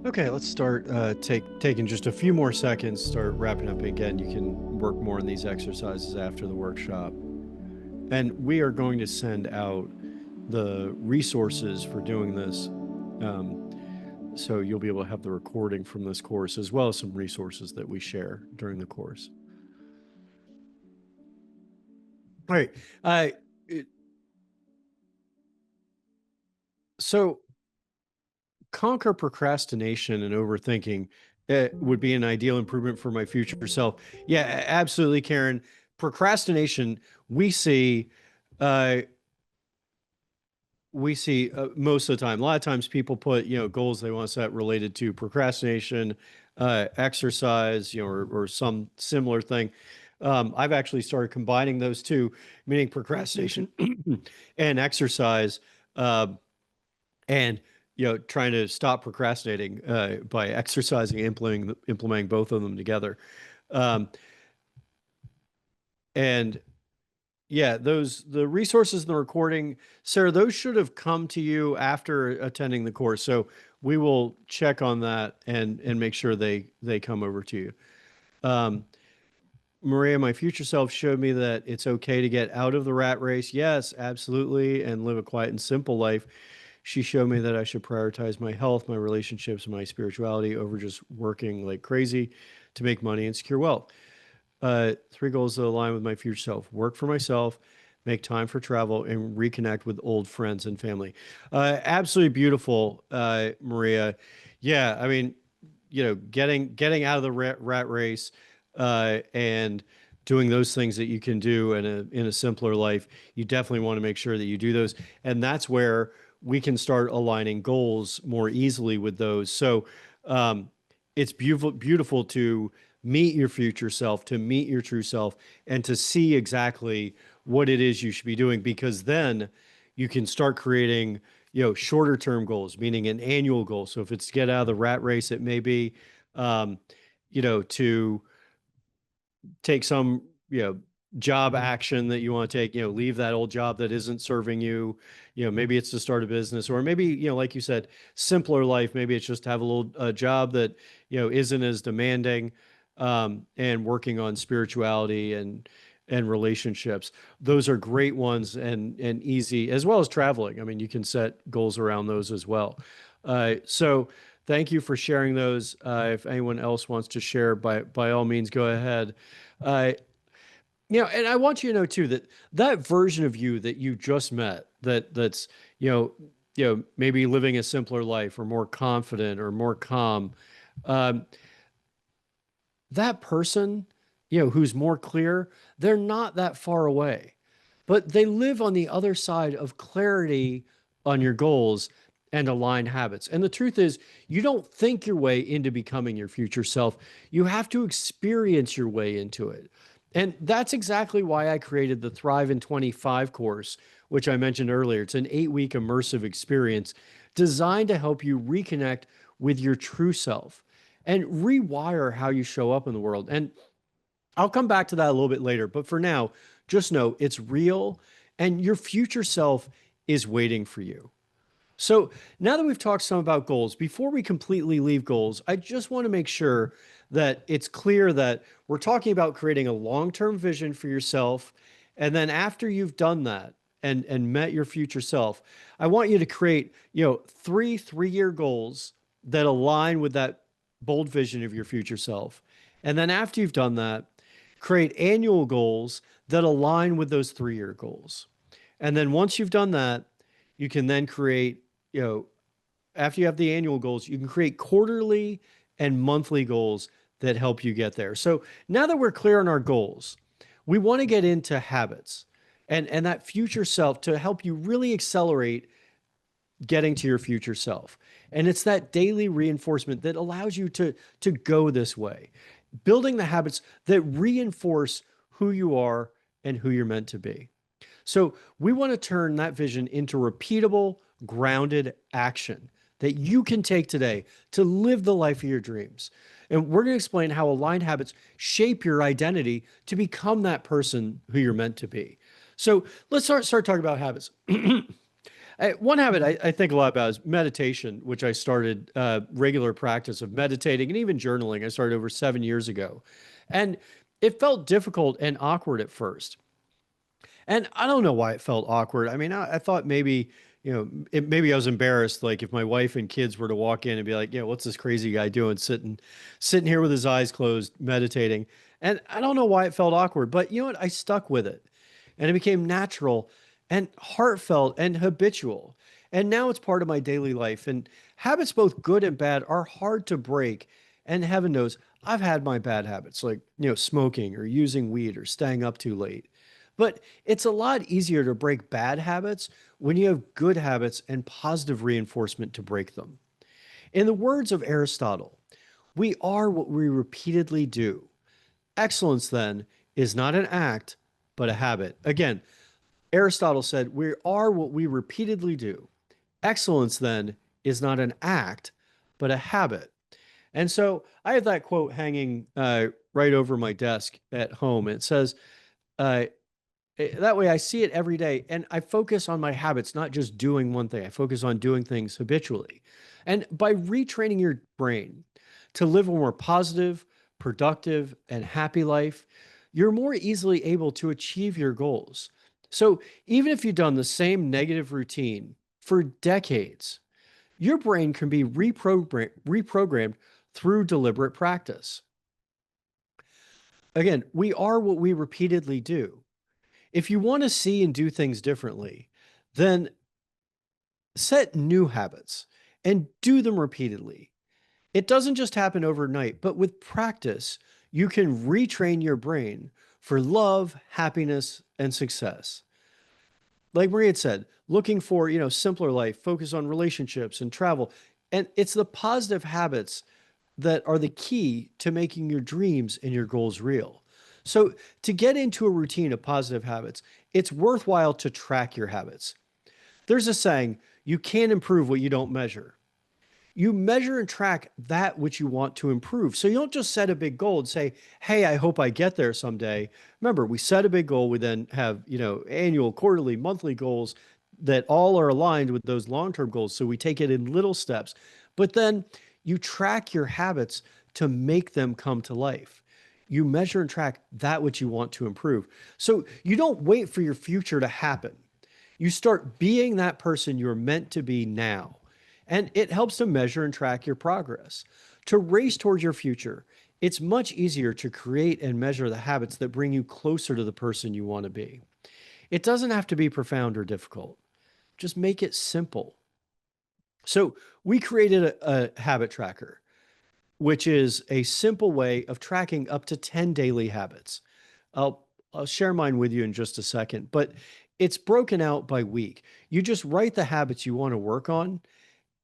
Okay, let's start taking just a few more seconds, start wrapping up. Again, you can work more on these exercises after the workshop. And we are going to send out the resources for doing this. Um, So you'll be able to have the recording from this course as well as some resources that we share during the course. All right. Uh, so conquer procrastination and overthinking would be an ideal improvement for my future self. Yeah, absolutely, Karen. Procrastination, we see uh, most of the time. A lot of times people put, goals they want to set related to procrastination, exercise, or some similar thing. I've actually started combining those two, meaning procrastination and exercise, uh, and trying to stop procrastinating by exercising, implementing both of them together. Um, and Yeah, the resources in the recording, Sarah, those should have come to you after attending the course. So we will check on that and make sure they come over to you. Um, Maria, my future self showed me that it's okay to get out of the rat race. Yes, absolutely, and live a quiet and simple life. She showed me that I should prioritize my health, my relationships, and my spirituality over just working like crazy to make money and secure wealth. Three goals that align with my future self: work for myself, make time for travel, and reconnect with old friends and family. Absolutely beautiful, Maria. Yeah, I mean, getting out of the rat race and doing those things that you can do in a simpler life. You definitely want to make sure that you do those, and that's where we can start aligning goals more easily with those. So it's beautiful to meet your future self, to meet your true self, and to see exactly what it is you should be doing, because then you can start creating, shorter term goals, meaning an annual goal. So if it's to get out of the rat race, it may be, um, to take some, job action that you want to take, leave that old job that isn't serving you. Maybe it's to start a business, or maybe, like you said, simpler life. Maybe it's just to have a little job that, isn't as demanding, and working on spirituality and relationships. Those are great ones and easy, as well as traveling. I mean, you can set goals around those as well. So thank you for sharing those. If anyone else wants to share, by all means, go ahead. Uh, and I want you to know too that that version of you that you just met, that's maybe living a simpler life, or more confident, or more calm. Um, that person, who's more clear, they're not that far away, but they live on the other side of clarity on your goals and aligned habits. And the truth is, you don't think your way into becoming your future self. You have to experience your way into it. And that's exactly why I created the Thrive in 25 course, which I mentioned earlier. It's an 8-week immersive experience designed to help you reconnect with your true self and rewire how you show up in the world. And I'll come back to that a little bit later. But for now, just know it's real and your future self is waiting for you. So now that we've talked some about goals, before we completely leave goals, I just want to make sure that it's clear that we're talking about creating a long-term vision for yourself. And then after you've done that and met your future self, I want you to create, three-year goals that align with that bold vision of your future self. And then after you've done that, create annual goals that align with those 3-year goals. And then once you've done that, you can then create, after you have the annual goals, you can create quarterly and monthly goals that help you get there. So now that we're clear on our goals, we want to get into habits and that future self to help you really accelerate getting to your future self. And it's that daily reinforcement that allows you to go this way, building the habits that reinforce who you are and who you're meant to be. So we want to turn that vision into repeatable, grounded action that you can take today to live the life of your dreams. And we're going to explain how aligned habits shape your identity to become that person who you're meant to be. So let's start talking about habits. One habit I think a lot about is meditation, which I started regular practice of meditating and even journaling. I started over 7 years ago. And it felt difficult and awkward at first. And I don't know why it felt awkward. I mean, I thought maybe, maybe I was embarrassed. Like if my wife and kids were to walk in and be like, what's this crazy guy doing sitting here with his eyes closed, meditating? And I don't know why it felt awkward, but you know what? I stuck with it and it became natural and heartfelt and habitual. And now it's part of my daily life. And habits, both good and bad, are hard to break. And heaven knows I've had my bad habits, like, smoking or using weed or staying up too late. But it's a lot easier to break bad habits when you have good habits and positive reinforcement to break them. In the words of Aristotle, we are what we repeatedly do. Excellence, then, is not an act, but a habit. Again, Aristotle said, we are what we repeatedly do. Excellence, then, is not an act, but a habit. And so I have that quote hanging right over my desk at home. It says, uh, that way I see it every day and I focus on my habits, not just doing one thing. I focus on doing things habitually. And by retraining your brain to live a more positive, productive, and happy life, you're more easily able to achieve your goals. So even if you've done the same negative routine for decades, your brain can be reprogrammed through deliberate practice. Again, we are what we repeatedly do. If you want to see and do things differently, then set new habits and do them repeatedly. It doesn't just happen overnight, but with practice, you can retrain your brain for love, happiness, and success. Like Maria had said, looking for, simpler life, focus on relationships and travel. And it's the positive habits that are the key to making your dreams and your goals real. So, to get into a routine of positive habits, it's worthwhile to track your habits. There's a saying, you can't improve what you don't measure. You measure and track that which you want to improve. So you don't just set a big goal and say, hey, I hope I get there someday. Remember, we set a big goal. We then have, annual, quarterly, monthly goals that all are aligned with those long-term goals. So we take it in little steps, but then you track your habits to make them come to life. You measure and track that which you want to improve. So you don't wait for your future to happen. You start being that person you're meant to be now. And it helps to measure and track your progress. To race towards your future, it's much easier to create and measure the habits that bring you closer to the person you want to be. It doesn't have to be profound or difficult. Just make it simple. So we created a habit tracker, which is a simple way of tracking up to 10 daily habits. I'll share mine with you in just a second, but it's broken out by week. You just write the habits you want to work on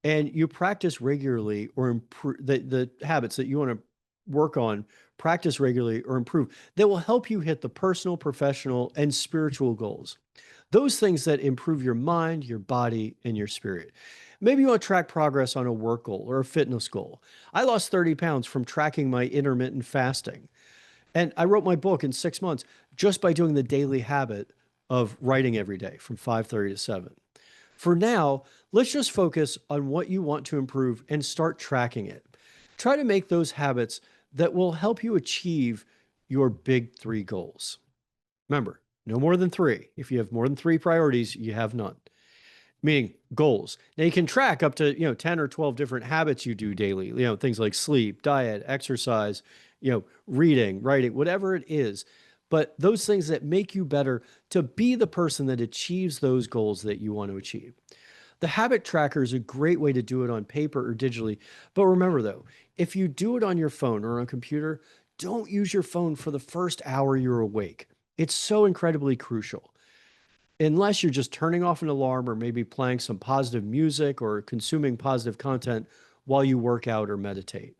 and you practice regularly or improve the habits that you want to work on, practice regularly or improve that will help you hit the personal, professional, and spiritual goals. Those things that improve your mind, your body, and your spirit. Maybe you want to track progress on a work goal or a fitness goal. I lost 30 pounds from tracking my intermittent fasting. And I wrote my book in 6 months just by doing the daily habit of writing every day from 5:30 to 7. For now, let's just focus on what you want to improve and start tracking it. Try to make those habits that will help you achieve your big three goals. Remember, no more than three. If you have more than three priorities, you have none. Meaning goals. Now you can track up to, 10 or 12 different habits you do daily, things like sleep, diet, exercise, reading, writing, whatever it is. But those things that make you better to be the person that achieves those goals that you want to achieve. The habit tracker is a great way to do it on paper or digitally. But remember though, if you do it on your phone or on a computer, don't use your phone for the first hour you're awake. It's so incredibly crucial. Unless you're just turning off an alarm or maybe playing some positive music or consuming positive content while you work out or meditate.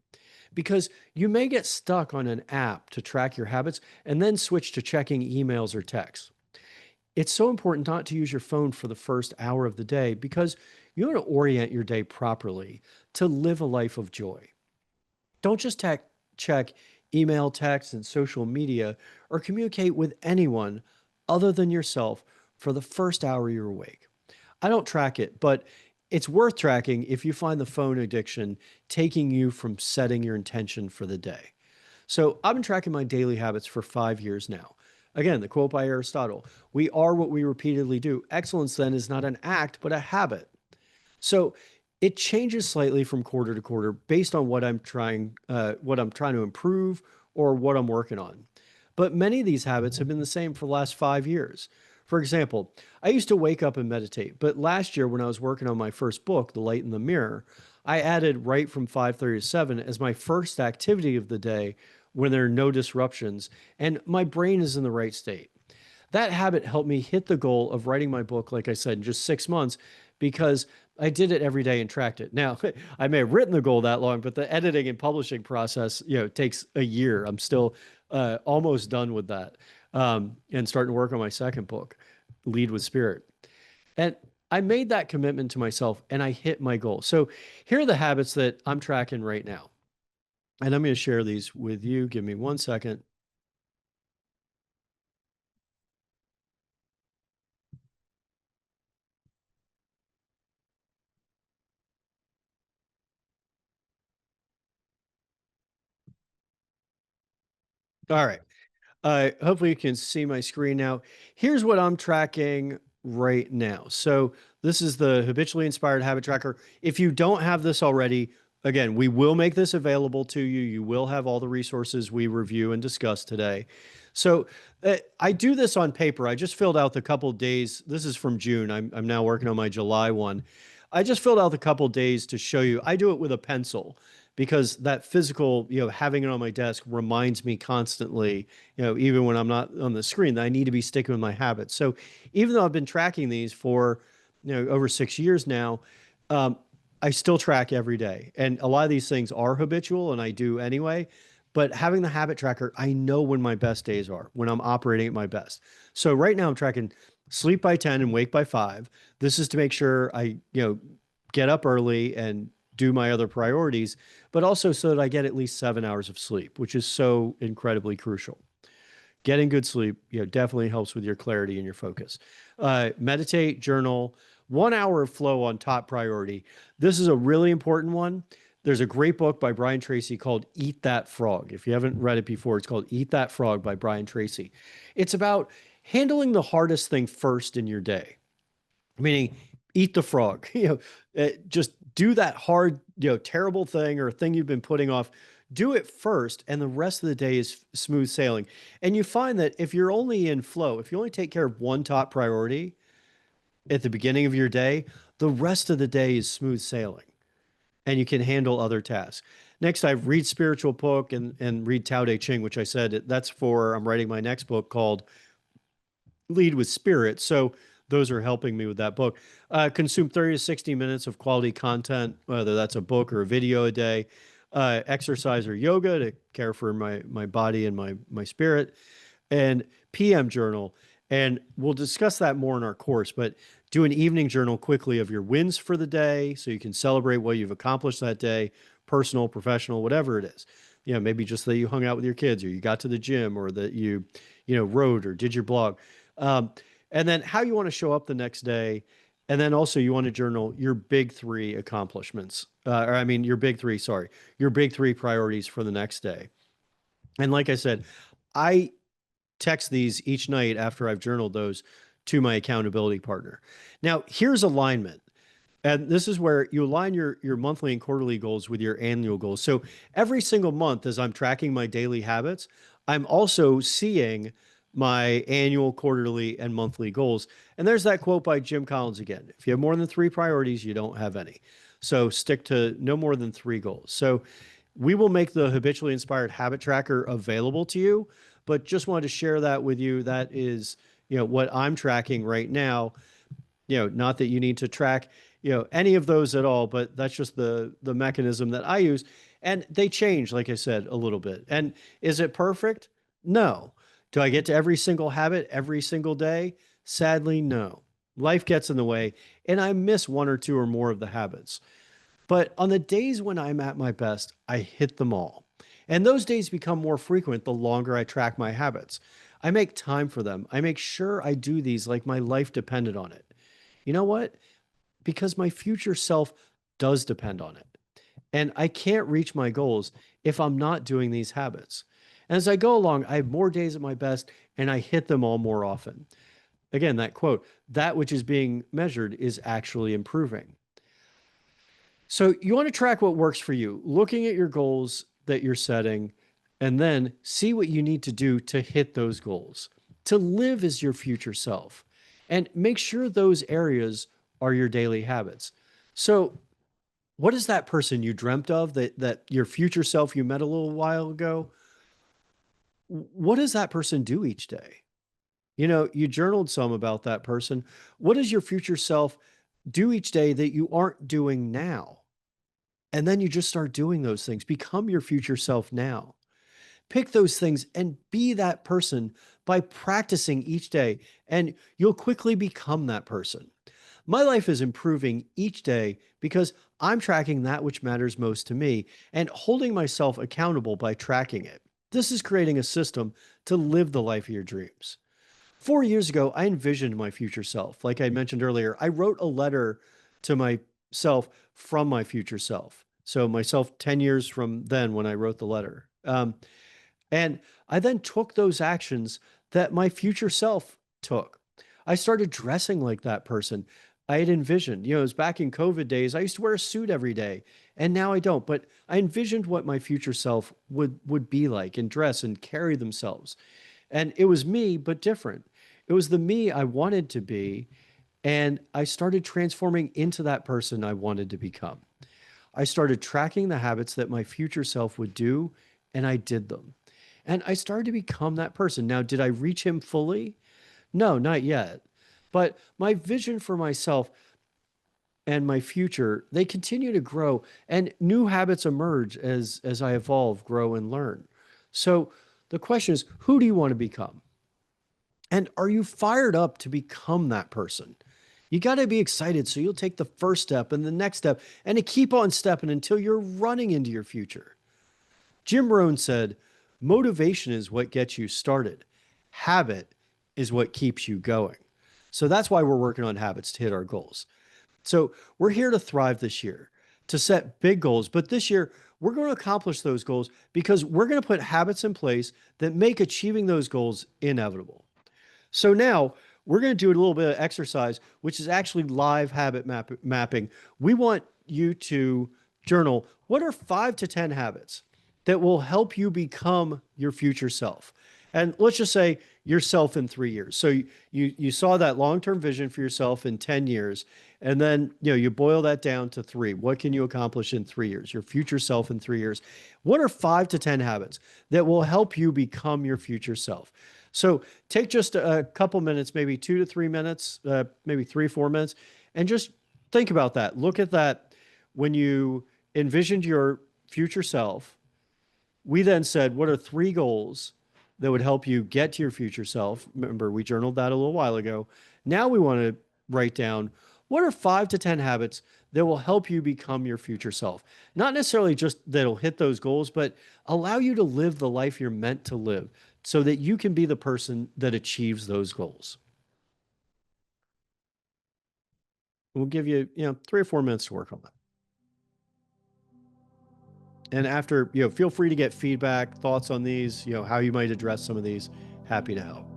Because you may get stuck on an app to track your habits and then switch to checking emails or texts. It's so important not to use your phone for the first hour of the day because you want to orient your day properly to live a life of joy. Don't just check email, text, and social media or communicate with anyone other than yourself for the first hour you're awake. I don't track it, but it's worth tracking if you find the phone addiction taking you from setting your intention for the day. So I've been tracking my daily habits for 5 years now. Again, the quote by Aristotle, we are what we repeatedly do. Excellence then is not an act, but a habit. So it changes slightly from quarter to quarter based on what I'm trying to improve or what I'm working on. But many of these habits have been the same for the last 5 years. For example, I used to wake up and meditate, but last year when I was working on my first book, The Light in the Mirror, I added right from 5:30 to 7 as my first activity of the day when there are no disruptions and my brain is in the right state. That habit helped me hit the goal of writing my book, like I said, in just 6 months because I did it every day and tracked it. Now, I may have written the goal that long, but the editing and publishing process, takes a year. I'm still almost done with that, and starting to work on my second book, Lead with Spirit. And I made that commitment to myself and I hit my goal. So here are the habits that I'm tracking right now. And I'm going to share these with you. Give me 1 second. All right. Hopefully you can see my screen now. Here's what I'm tracking right now. So this is the habitually inspired habit tracker. If you don't have this already, again, we will make this available to you. You will have all the resources we review and discuss today. So I do this on paper. I just filled out the couple days. This is from June. I'm now working on my July one. I just filled out the couple days to show you. I do it with a pencil because that physical, having it on my desk reminds me constantly, even when I'm not on the screen, that I need to be sticking with my habits. So even though I've been tracking these for, over 6 years now, um, I still track every day. And a lot of these things are habitual and I do anyway. But having the habit tracker, I know when my best days are, when I'm operating at my best. So right now I'm tracking sleep by 10 and wake by 5. This is to make sure I, get up early and do my other priorities, but also so that I get at least 7 hours of sleep, which is so incredibly crucial. Getting good sleep, definitely helps with your clarity and your focus. Meditate, journal, 1 hour of flow on top priority. This is a really important one. There's a great book by Brian Tracy called Eat That Frog. If you haven't read it before, it's called Eat That Frog by Brian Tracy. It's about handling the hardest thing first in your day, meaning eat the frog. Just do that hard, terrible thing or thing you've been putting off. Do it first, and the rest of the day is smooth sailing. And you find that if you're only in flow, if you only take care of one top priority at the beginning of your day, the rest of the day is smooth sailing and you can handle other tasks. Next, I read spiritual book and read Tao Te Ching, which I said that's for, I'm writing my next book called Lead with Spirit. So those are helping me with that book. Consume 30 to 60 minutes of quality content, whether that's a book or a video a day. Exercise or yoga to care for my body and my spirit. And PM journal. And we'll discuss that more in our course, but do an evening journal quickly of your wins for the day so you can celebrate what you've accomplished that day, personal, professional, whatever it is. Maybe just that you hung out with your kids or you got to the gym or that you wrote or did your blog. Um, and then how you want to show up the next day. And then also you want to journal your big three accomplishments. Your big three, sorry, your big three priorities for the next day. And like I said, I text these each night after I've journaled those to my accountability partner. Now, here's alignment. And this is where you align your monthly and quarterly goals with your annual goals. So every single month, as I'm tracking my daily habits, I'm also seeing my annual, quarterly, and monthly goals. And there's that quote by Jim Collins again. If you have more than three priorities, you don't have any. So stick to no more than three goals. So we will make the habitually inspired habit tracker available to you, but just wanted to share that with you. That is, what I'm tracking right now. Not that you need to track, any of those at all, but that's just the mechanism that I use. And they change, like I said, a little bit. And is it perfect? No. Do I get to every single habit every single day? Sadly, no. Life gets in the way, and I miss one or two or more of the habits. But on the days when I'm at my best, I hit them all. And those days become more frequent the longer I track my habits. I make time for them. I make sure I do these like my life depended on it. You know what? Because my future self does depend on it. And I can't reach my goals if I'm not doing these habits. And as I go along, I have more days at my best and I hit them all more often. Again, that quote, that which is being measured is actually improving. So you want to track what works for you, looking at your goals that you're setting, and then see what you need to do to hit those goals, to live as your future self, and make sure those areas are your daily habits. So, what is that person you dreamt of, that your future self you met a little while ago? What does that person do each day? You journaled some about that person. What does your future self do each day that you aren't doing now? And then you just start doing those things. Become your future self now. Pick those things and be that person by practicing each day, and you'll quickly become that person. My life is improving each day because I'm tracking that which matters most to me and holding myself accountable by tracking it. This is creating a system to live the life of your dreams. 4 years ago, I envisioned my future self. Like I mentioned earlier, I wrote a letter to myself from my future self. So, myself 10 years from then when I wrote the letter. And I then took those actions that my future self took. I started dressing like that person I had envisioned. It was back in COVID days. I used to wear a suit every day, and now I don't. But I envisioned what my future self would be like and dress and carry themselves. And it was me, but different. It was the me I wanted to be. And I started transforming into that person I wanted to become. I started tracking the habits that my future self would do, and I did them. And I started to become that person. Now, did I reach him fully? No, not yet. But my vision for myself and my future, they continue to grow, and new habits emerge as I evolve, grow, and learn. So the question is, who do you want to become? And are you fired up to become that person? You got to be excited so you'll take the first step and the next step and to keep on stepping until you're running into your future. Jim Rohn said, motivation is what gets you started. Habit is what keeps you going. So that's why we're working on habits to hit our goals. So we're here to thrive this year, to set big goals. But this year, we're going to accomplish those goals because we're going to put habits in place that make achieving those goals inevitable. So now we're going to do a little bit of exercise, which is actually live habit mapping. We want you to journal what are 5 to 10 habits that will help you become your future self. And let's just say yourself in 3 years. So you saw that long-term vision for yourself in 10 years, and then you boil that down to 3. What can you accomplish in 3 years? Your future self in 3 years. What are 5 to 10 habits that will help you become your future self? So take just a couple minutes, maybe 2 to 3 minutes, maybe 3, 4 minutes, and just think about that. Look at that when you envisioned your future self. We then said, what are 3 goals that would help you get to your future self? Remember, we journaled that a little while ago. Now we want to write down what are 5 to 10 habits that will help you become your future self. Not necessarily just that'll hit those goals, but allow you to live the life you're meant to live so that you can be the person that achieves those goals. We'll give you, 3 or 4 minutes to work on that. And after, feel free to get feedback, thoughts on these, how you might address some of these. Happy to help.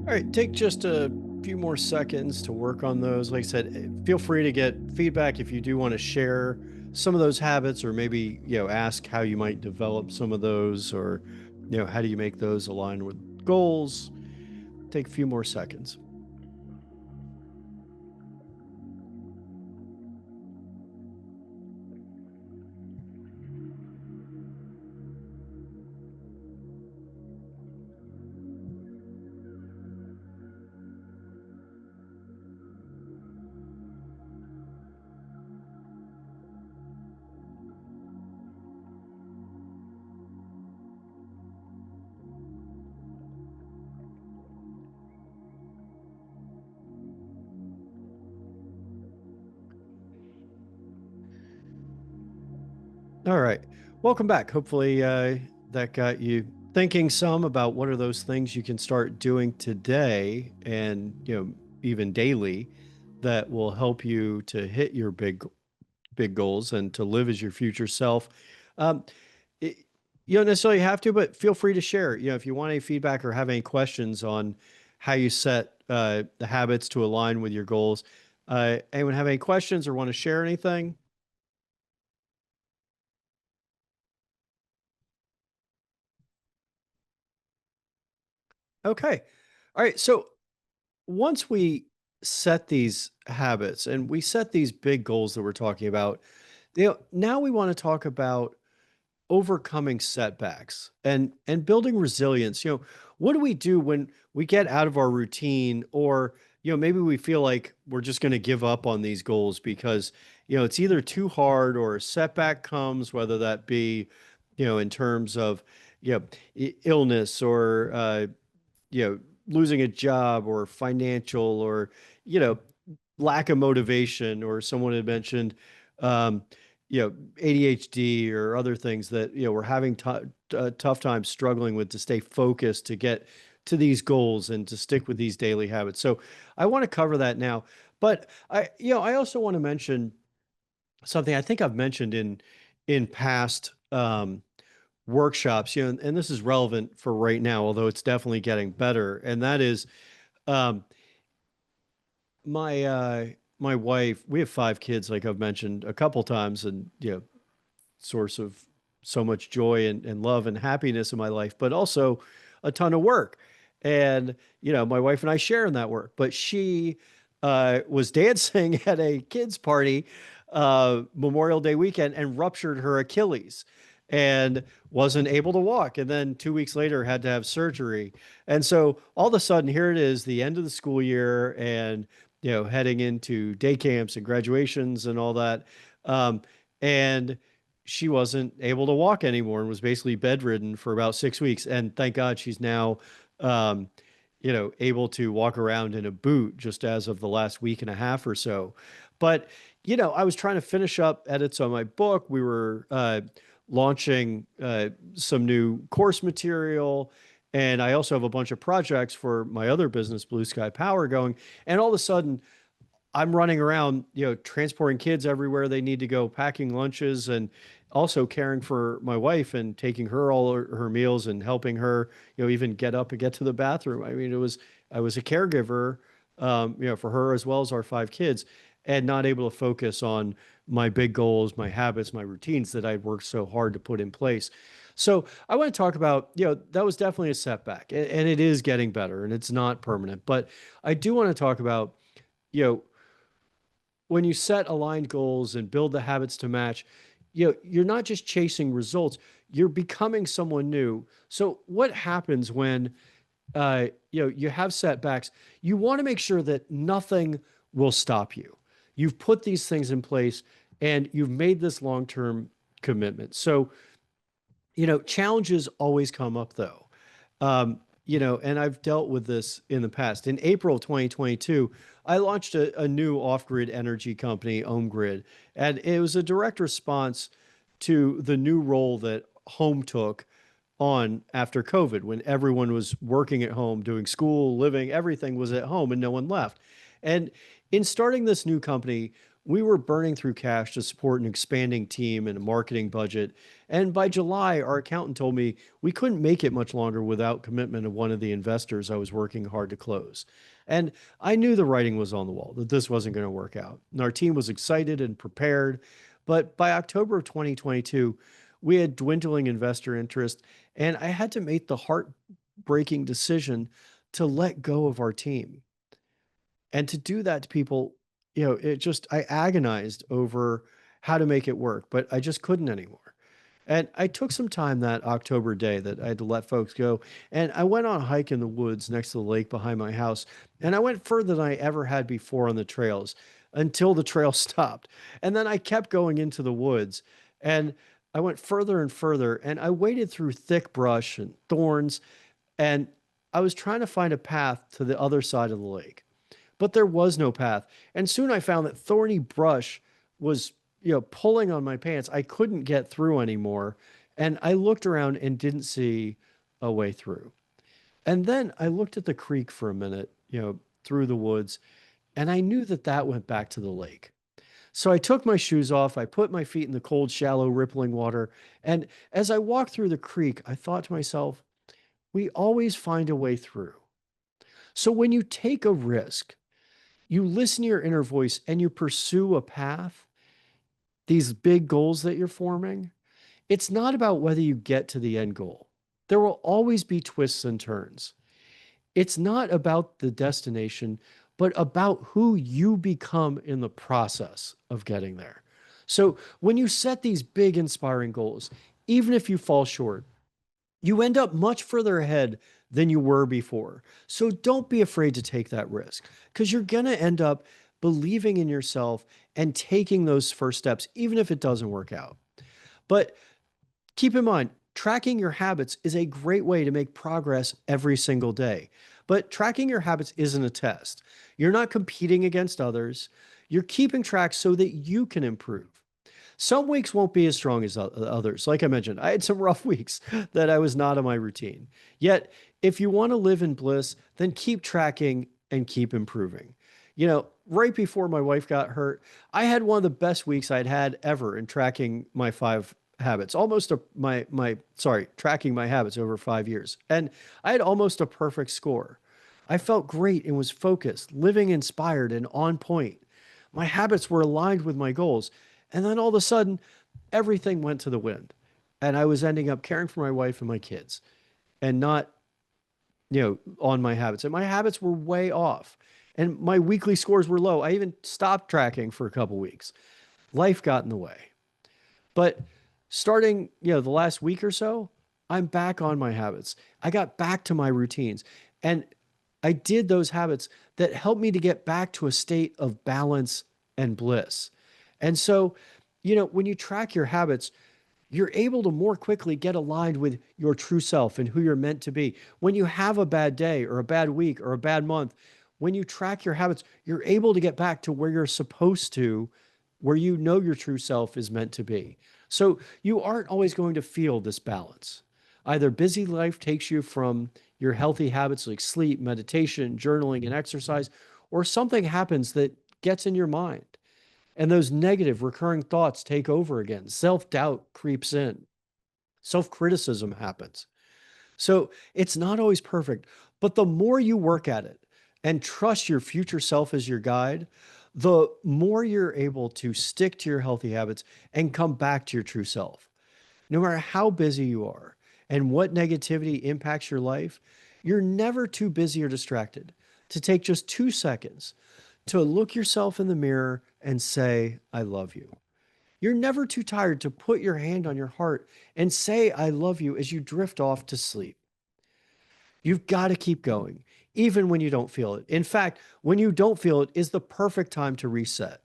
All right, take just a few more seconds to work on those. Like I said, feel free to get feedback if you do want to share some of those habits, or maybe, ask how you might develop some of those, or, how do you make those align with goals. Take a few more seconds. All right. Welcome back. Hopefully, that got you thinking some about what are those things you can start doing today and, even daily, that will help you to hit your big goals and to live as your future self. Um, it, you don't necessarily have to, but feel free to share. If you want any feedback or have any questions on how you set the habits to align with your goals. Anyone have any questions or want to share anything? Okay. All right. So once we set these habits and we set these big goals that we're talking about, now we want to talk about overcoming setbacks and building resilience. What do we do when we get out of our routine, or maybe we feel like we're just going to give up on these goals because it's either too hard or a setback comes, whether that be in terms of illness, or losing a job, or financial, or you know lack of motivation, or someone had mentioned um, ADHD or other things that we're having tough time struggling with to stay focused, to get to these goals and to stick with these daily habits. So I want to cover that now, but I also want to mention something I think I've mentioned in past workshops, and this is relevant for right now, although it's definitely getting better, and that is um, my wife. We have 5 kids, like I've mentioned a couple times, and source of so much joy and love and happiness in my life, but also a ton of work. And, my wife and I share in that work. But she was dancing at a kids' party Memorial Day weekend and ruptured her Achilles and wasn't able to walk. And then 2 weeks later had to have surgery. And so all of a sudden, here it is, the end of the school year, and, heading into day camps and graduations and all that. And she wasn't able to walk anymore and was basically bedridden for about 6 weeks. And thank God she's now, um, able to walk around in a boot just as of the last week and a half or so. But, I was trying to finish up edits on my book. We were launching some new course material. And I also have a bunch of projects for my other business, Blue Sky Power, going. And all of a sudden, I'm running around, transporting kids everywhere they need to go, packing lunches, and also caring for my wife and taking her all her meals and helping her, even get up and get to the bathroom. I mean, I was a caregiver, for her as well as our 5 kids, and not able to focus on my big goals, my habits, my routines that I'd worked so hard to put in place. So I want to talk about, that was definitely a setback, and it is getting better, and it's not permanent. But I do want to talk about, you know, when you set aligned goals and build the habits to match, you're not just chasing results, you're becoming someone new. So what happens when you have setbacks? You want to make sure that nothing will stop you. You've put these things in place and you've made this long-term commitment. So challenges always come up though. And I've dealt with this in the past. In April of 2022, I launched a new off-grid energy company, OhmGrid, and it was a direct response to the new role that home took on after COVID, when everyone was working at home, doing school, living, everything was at home, and no one left. And in starting this new company, We were burning through cash to support an expanding team and a marketing budget. And by July, our accountant told me we couldn't make it much longer without commitment of one of the investors I was working hard to close. And I knew the writing was on the wall, that this wasn't going to work out. And our team was excited and prepared. But by October of 2022, we had dwindling investor interest, and I had to make the heartbreaking decision to let go of our team. And to do that to people, I agonized over how to make it work, but I just couldn't anymore. And I took some time that October day that I had to let folks go. And I went on a hike in the woods next to the lake behind my house. And I went further than I ever had before on the trails until the trail stopped. And then I kept going into the woods and I went further and further. And I waded through thick brush and thorns. And I was trying to find a path to the other side of the lake, but there was no path. And soon I found that thorny brush was, pulling on my pants. I couldn't get through anymore. And I looked around and didn't see a way through. And then I looked at the creek for a minute, through the woods, and I knew that that went back to the lake. So I took my shoes off, I put my feet in the cold, shallow, rippling water. And as I walked through the creek, I thought to myself, we always find a way through. So when you take a risk, you listen to your inner voice and you pursue a path, these big goals that you're forming, it's not about whether you get to the end goal. There will always be twists and turns. It's not about the destination, but about who you become in the process of getting there. So when you set these big, inspiring goals, even if you fall short, you end up much further ahead than you were before. So don't be afraid to take that risk because you're going to end up believing in yourself and taking those first steps, even if it doesn't work out. But keep in mind, tracking your habits is a great way to make progress every single day. But tracking your habits isn't a test. You're not competing against others. You're keeping track so that you can improve. Some weeks won't be as strong as others. Like I mentioned, I had some rough weeks that I was not on my routine. Yet, if you want to live in bliss, then keep tracking and keep improving. Right before my wife got hurt, I had one of the best weeks I'd had ever in tracking my 5 habits, tracking my habits over 5 years. And I had almost a perfect score. I felt great and was focused, living inspired and on point. My habits were aligned with my goals. And then all of a sudden, everything went to the wind. And I was ending up caring for my wife and my kids and not, on my habits. And my habits were way off. And my weekly scores were low. I even stopped tracking for a couple weeks. Life got in the way. But starting, the last week or so, I'm back on my habits. I got back to my routines. And I did those habits that helped me to get back to a state of balance and bliss. And so, when you track your habits, you're able to more quickly get aligned with your true self and who you're meant to be. When you have a bad day or a bad week or a bad month, when you track your habits, you're able to get back to where you're supposed to, where your true self is meant to be. So you aren't always going to feel this balance. Either busy life takes you from your healthy habits like sleep, meditation, journaling, and exercise, or something happens that gets in your mind. And those negative recurring thoughts take over again. Self-doubt creeps in. Self-criticism happens. So it's not always perfect, but the more you work at it and trust your future self as your guide, the more you're able to stick to your healthy habits and come back to your true self. No matter how busy you are and what negativity impacts your life, you're never too busy or distracted to take just 2 seconds to look yourself in the mirror and say, I love you. You're never too tired to put your hand on your heart and say, I love you as you drift off to sleep. You've got to keep going, even when you don't feel it. In fact, when you don't feel it is the perfect time to reset.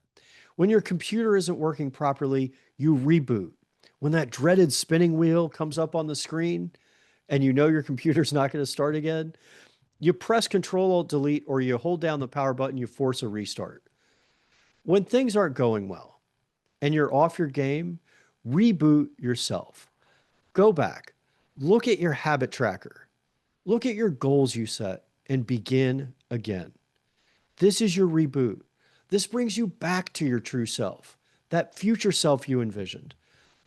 When your computer isn't working properly, you reboot. When that dreaded spinning wheel comes up on the screen and you know your computer's not going to start again, you press Control Alt Delete or you hold down the power button, you force a restart. When things aren't going well and you're off your game, reboot yourself. Go back, look at your habit tracker, look at your goals you set, and begin again. This is your reboot. This brings you back to your true self, that future self you envisioned.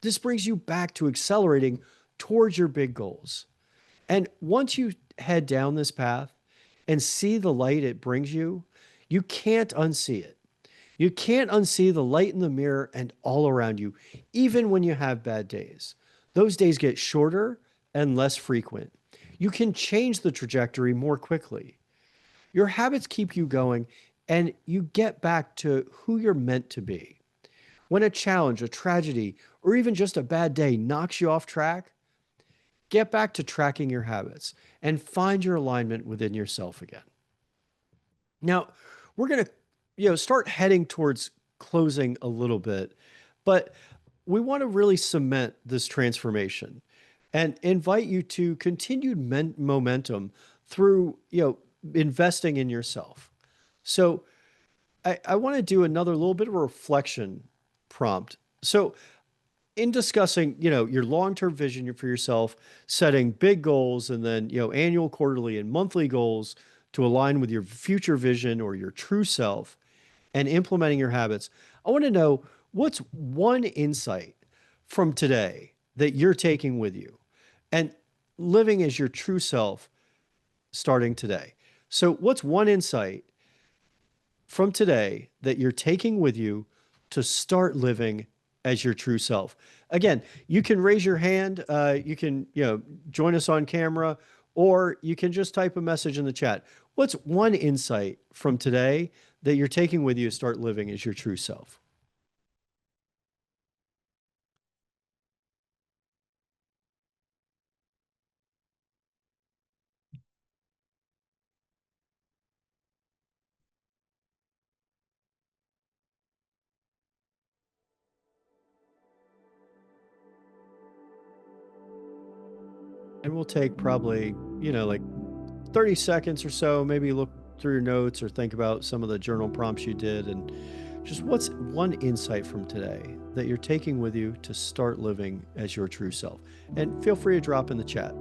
This brings you back to accelerating towards your big goals. And once you head down this path and see the light it brings you, you can't unsee it. You can't unsee the light in the mirror and all around you, even when you have bad days. Those days get shorter and less frequent. You can change the trajectory more quickly. Your habits keep you going, and you get back to who you're meant to be. When a challenge, a tragedy, or even just a bad day knocks you off track, get back to tracking your habits and find your alignment within yourself again. Now, we're going to start heading towards closing a little bit, but we want to really cement this transformation and invite you to continued momentum through investing in yourself. So I want to do another little bit of a reflection prompt. So in discussing, your long-term vision for yourself, setting big goals and then, annual, quarterly, and monthly goals to align with your future vision or your true self and implementing your habits, I want to know what's one insight from today that you're taking with you and living as your true self starting today. So what's one insight from today that you're taking with you to start living as your true self? Again, you can raise your hand, you can, join us on camera, or you can just type a message in the chat. What's one insight from today that you're taking with you to start living as your true self? And we'll take probably, like 30 seconds or so, maybe look through your notes or think about some of the journal prompts you did, and just what's one insight from today that you're taking with you to start living as your true self? And feel free to drop in the chat.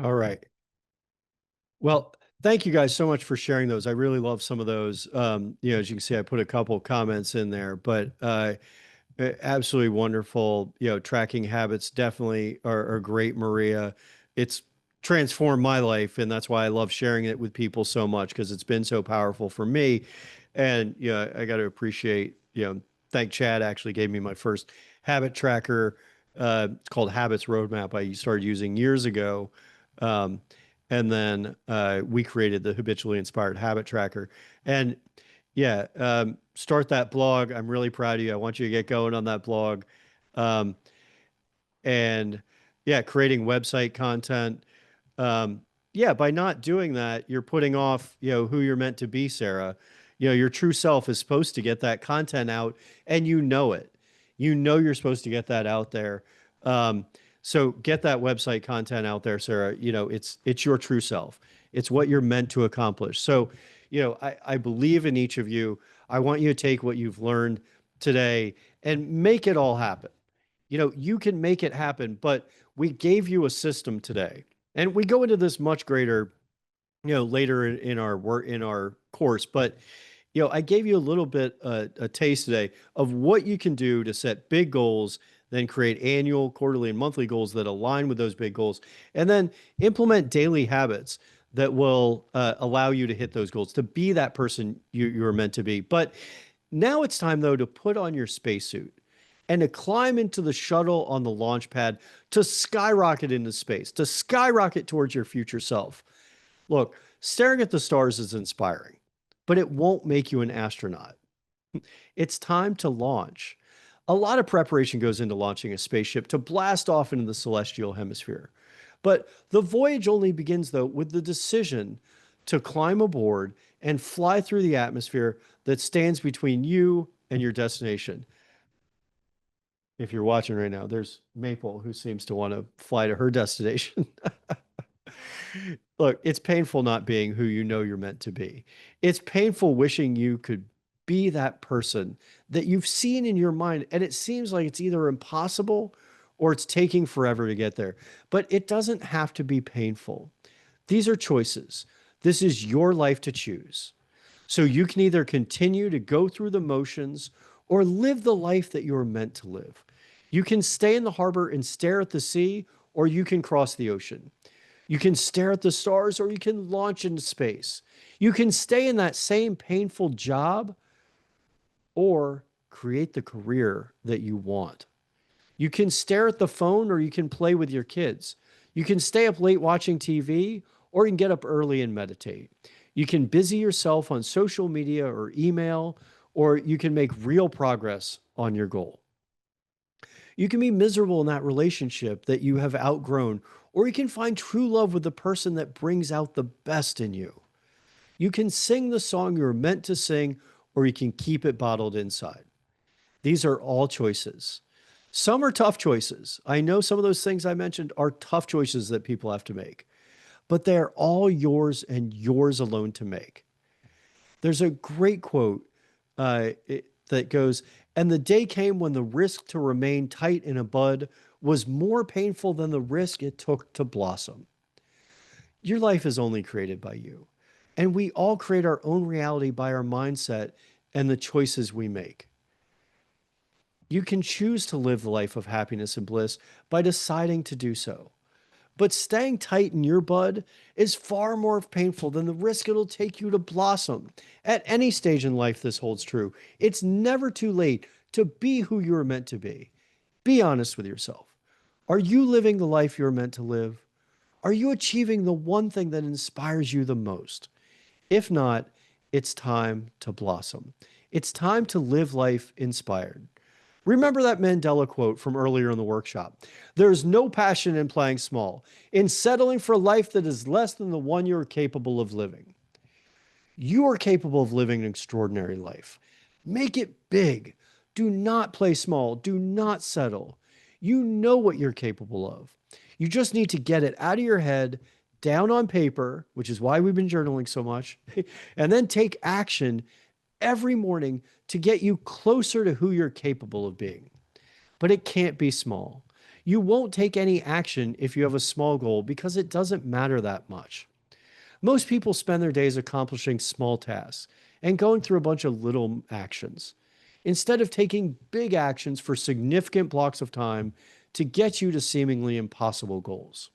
All right. Well, thank you guys so much for sharing those. I really love some of those. As you can see, I put a couple comments in there, but Absolutely wonderful. Tracking habits definitely are great, Maria. It's transformed my life, and that's why I love sharing it with people so much because it's been so powerful for me. And I got to appreciate, thank Chad actually gave me my first habit tracker. It's called Habits Roadmap. I started using years ago. Um, and then we created the Habitually Inspired Habit Tracker. And yeah, start that blog. I'm really proud of you. I want you to get going on that blog. Um, and yeah, creating website content. Um, yeah, by not doing that, you're putting off, who you're meant to be, Sarah. Your true self is supposed to get that content out, and you know it. You know you're supposed to get that out there. Um, so get that website content out there, Sarah. It's your true self. It's what you're meant to accomplish. So, I believe in each of you. I want you to take what you've learned today and make it all happen. You can make it happen, but we gave you a system today. And we go into this much greater, later in our work in our course, but I gave you a little bit a taste today of what you can do to set big goals, then create annual, quarterly, and monthly goals that align with those big goals, and then implement daily habits that will allow you to hit those goals, to be that person you're meant to be. But now it's time, though, to put on your spacesuit and to climb into the shuttle on the launch pad to skyrocket into space, to skyrocket towards your future self. Look, staring at the stars is inspiring, but it won't make you an astronaut. It's time to launch. A lot of preparation goes into launching a spaceship to blast off into the celestial hemisphere. But the voyage only begins, though, with the decision to climb aboard and fly through the atmosphere that stands between you and your destination. If you're watching right now, there's Maple who seems to want to fly to her destination. Look, it's painful not being who you know you're meant to be. It's painful wishing you could be that person that you've seen in your mind, and it seems like it's either impossible or it's taking forever to get there. But it doesn't have to be painful. These are choices. This is your life to choose. So you can either continue to go through the motions or live the life that you're meant to live. You can stay in the harbor and stare at the sea, or you can cross the ocean. You can stare at the stars, or you can launch into space. You can stay in that same painful job or create the career that you want. You can stare at the phone, or you can play with your kids. You can stay up late watching TV, or you can get up early and meditate. You can busy yourself on social media or email, or you can make real progress on your goal. You can be miserable in that relationship that you have outgrown, or you can find true love with the person that brings out the best in you. You can sing the song you're meant to sing, or you can keep it bottled inside. These are all choices. Some are tough choices. I know some of those things I mentioned are tough choices that people have to make, but they're all yours and yours alone to make. There's a great quote that goes, and the day came when the risk to remain tight in a bud was more painful than the risk it took to blossom. Your life is only created by you. And we all create our own reality by our mindset and the choices we make. You can choose to live the life of happiness and bliss by deciding to do so. But staying tight in your bud is far more painful than the risk it'll take you to blossom. At any stage in life, this holds true. It's never too late to be who you're meant to be. Be honest with yourself. Are you living the life you're meant to live? Are you achieving the one thing that inspires you the most? If not, it's time to blossom. It's time to live life inspired. Remember that Mandela quote from earlier in the workshop. There's no passion in playing small, in settling for a life that is less than the one you're capable of living. You are capable of living an extraordinary life. Make it big. Do not play small. Do not settle. You know what you're capable of. You just need to get it out of your head, down on paper, which is why we've been journaling so much, and then take action every morning to get you closer to who you're capable of being. But it can't be small. You won't take any action if you have a small goal because it doesn't matter that much. Most people spend their days accomplishing small tasks and going through a bunch of little actions. instead of taking big actions for significant blocks of time to get you to seemingly impossible goals.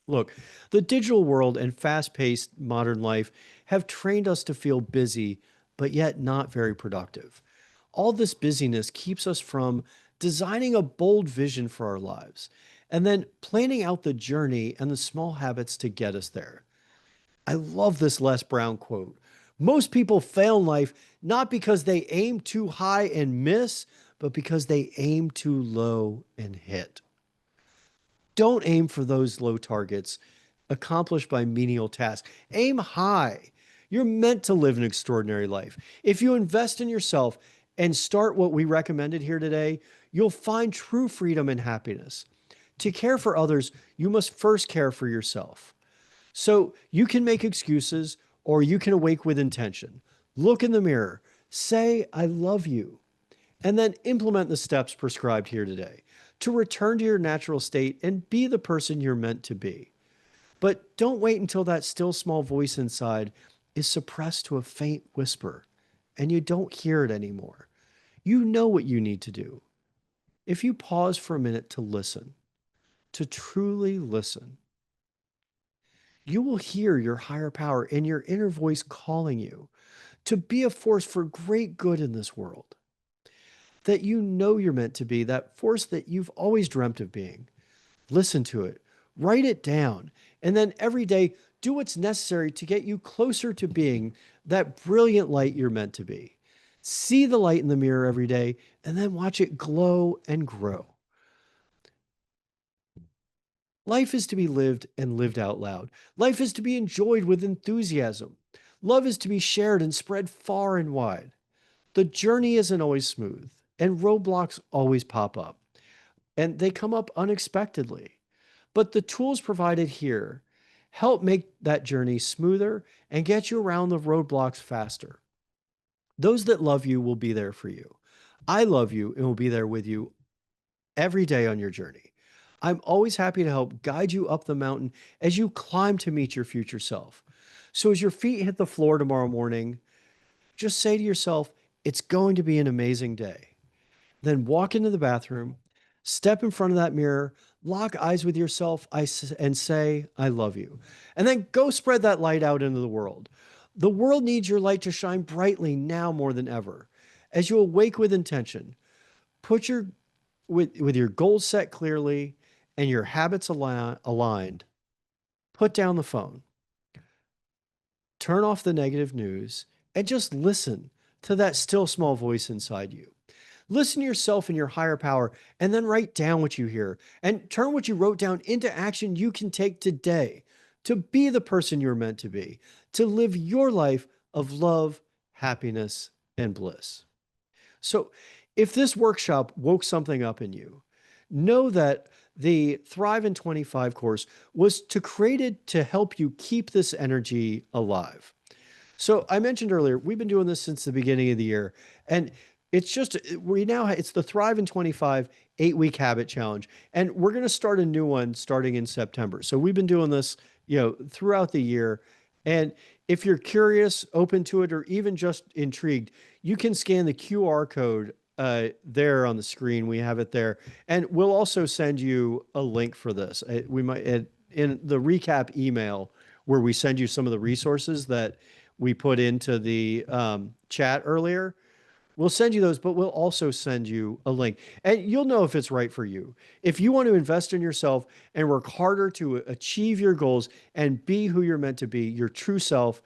Look, the digital world and fast paced modern life have trained us to feel busy, but yet not very productive. All this busyness keeps us from designing a bold vision for our lives and then planning out the journey and the small habits to get us there. I love this Les Brown quote. Most people fail in life not because they aim too high and miss, but because they aim too low and hit. Don't aim for those low targets accomplished by menial tasks. Aim high. You're meant to live an extraordinary life. If you invest in yourself and start what we recommended here today, you'll find true freedom and happiness. To care for others, you must first care for yourself. So you can make excuses or you can awake with intention. Look in the mirror, say, I love you, and then implement the steps prescribed here today to return to your natural state and be the person you're meant to be. But don't wait until that still small voice inside is suppressed to a faint whisper and you don't hear it anymore. You know what you need to do. If you pause for a minute to listen, to truly listen, you will hear your higher power and your inner voice calling you to be a force for great good in this world. That you know you're meant to be, that force that you've always dreamt of being. Listen to it, write it down, and then every day do what's necessary to get you closer to being that brilliant light you're meant to be. See the light in the mirror every day and then watch it glow and grow. Life is to be lived and lived out loud. Life is to be enjoyed with enthusiasm. Love is to be shared and spread far and wide. The journey isn't always smooth, and roadblocks always pop up, and they come up unexpectedly. But the tools provided here help make that journey smoother and get you around the roadblocks faster. Those that love you will be there for you. I love you and will be there with you every day on your journey. I'm always happy to help guide you up the mountain as you climb to meet your future self. So as your feet hit the floor tomorrow morning, just say to yourself, it's going to be an amazing day. Then walk into the bathroom, step in front of that mirror, lock eyes with yourself and say, I love you. And then go spread that light out into the world. The world needs your light to shine brightly now more than ever. As you awake with intention, put your with your goals set clearly and your habits aligned, put down the phone, turn off the negative news, and just listen to that still small voice inside you. Listen to yourself and your higher power, and then write down what you hear and turn what you wrote down into action you can take today to be the person you're meant to be, to live your life of love, happiness, and bliss. So, if this workshop woke something up in you, know that the Thrive in 25 course was created to help you keep this energy alive. So I mentioned earlier, we've been doing this since the beginning of the year, and it's the Thrive in 25 8-week habit challenge, and we're going to start a new one starting in September. So we've been doing this, throughout the year, and if you're curious, open to it, or even just intrigued, you can scan the QR code there on the screen. We have it there, and we'll also send you a link for this. We might in the recap email where we send you some of the resources that we put into the chat earlier. We'll send you those, but we'll also send you a link. And you'll know if it's right for you. If you want to invest in yourself and work harder to achieve your goals and be who you're meant to be, your true self,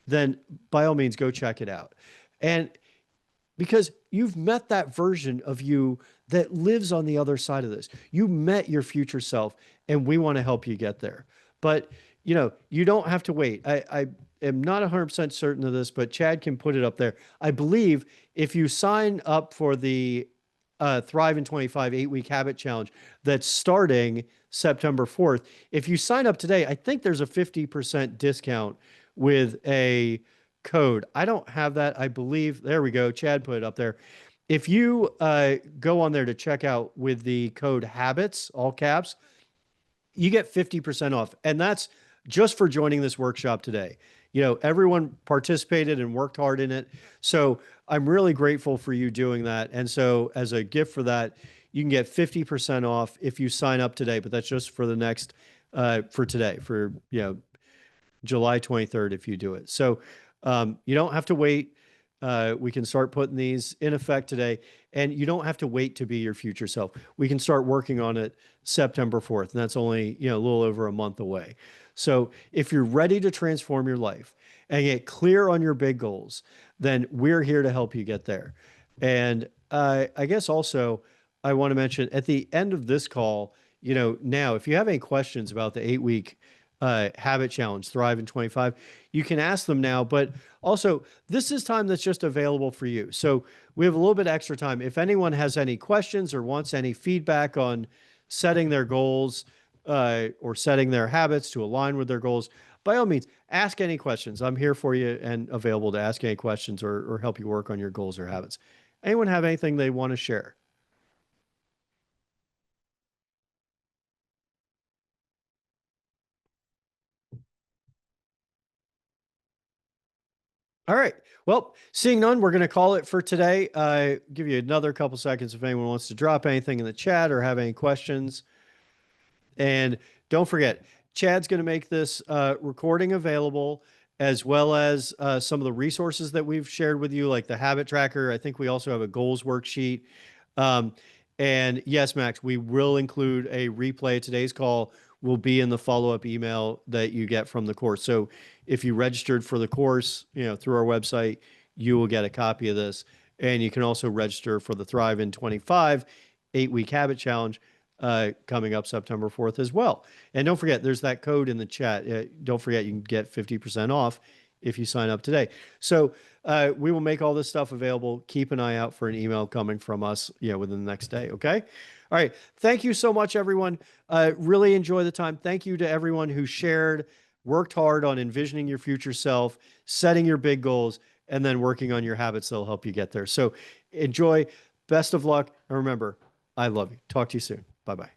then by all means, go check it out. And because you've met that version of you that lives on the other side of this. You met your future self, and we want to help you get there. But, you don't have to wait. I am not 100% certain of this, but Chad can put it up there. I believe if you sign up for the Thrive in 25 8-week habit challenge that's starting September 4th, if you sign up today, I think there's a 50% discount with a code. I don't have that. I believe, there we go. Chad put it up there. If you go on there to check out with the code HABITS, all caps, you get 50% off. And that's just for joining this workshop today. You know, everyone participated and worked hard in it. So I'm really grateful for you doing that. And so as a gift for that, you can get 50% off if you sign up today, but that's just for the next, for today, for, you know, July 23rd if you do it. So you don't have to wait. We can start putting these in effect today, and you don't have to wait to be your future self. We can start working on it September 4th, and that's only, you know, a little over a month away. So if you're ready to transform your life and get clear on your big goals, then we're here to help you get there. And I guess also I want to mention at the end of this call, you know, now if you have any questions about the 8-week habit challenge, Thrive in 25, you can ask them now. But also, this is time that's just available for you. So we have a little bit extra time. If anyone has any questions or wants any feedback on setting their goals or setting their habits to align with their goals, by all means, ask any questions. I'm here for you and available to ask any questions or help you work on your goals or habits. Anyone have anything they want to share? All right. Well, seeing none, we're going to call it for today. Give you another couple seconds if anyone wants to drop anything in the chat or have any questions. And don't forget, Chad's going to make this recording available as well as some of the resources that we've shared with you, like the habit tracker. I think we also have a goals worksheet. Um, and yes, Max, we will include a replay of today's call will be in the follow-up email that you get from the course. So if you registered for the course, you know, through our website, you will get a copy of this. And you can also register for the Thrive in 25 8-week habit challenge coming up September 4th as well. And don't forget, there's that code in the chat. Don't forget, you can get 50% off if you sign up today. So we will make all this stuff available. Keep an eye out for an email coming from us, you know, within the next day. Okay. All right. Thank you so much, everyone. Really enjoy the time. Thank you to everyone who shared, worked hard on envisioning your future self, setting your big goals, and then working on your habits that'll help you get there. So enjoy. Best of luck. And remember, I love you. Talk to you soon. Bye-bye.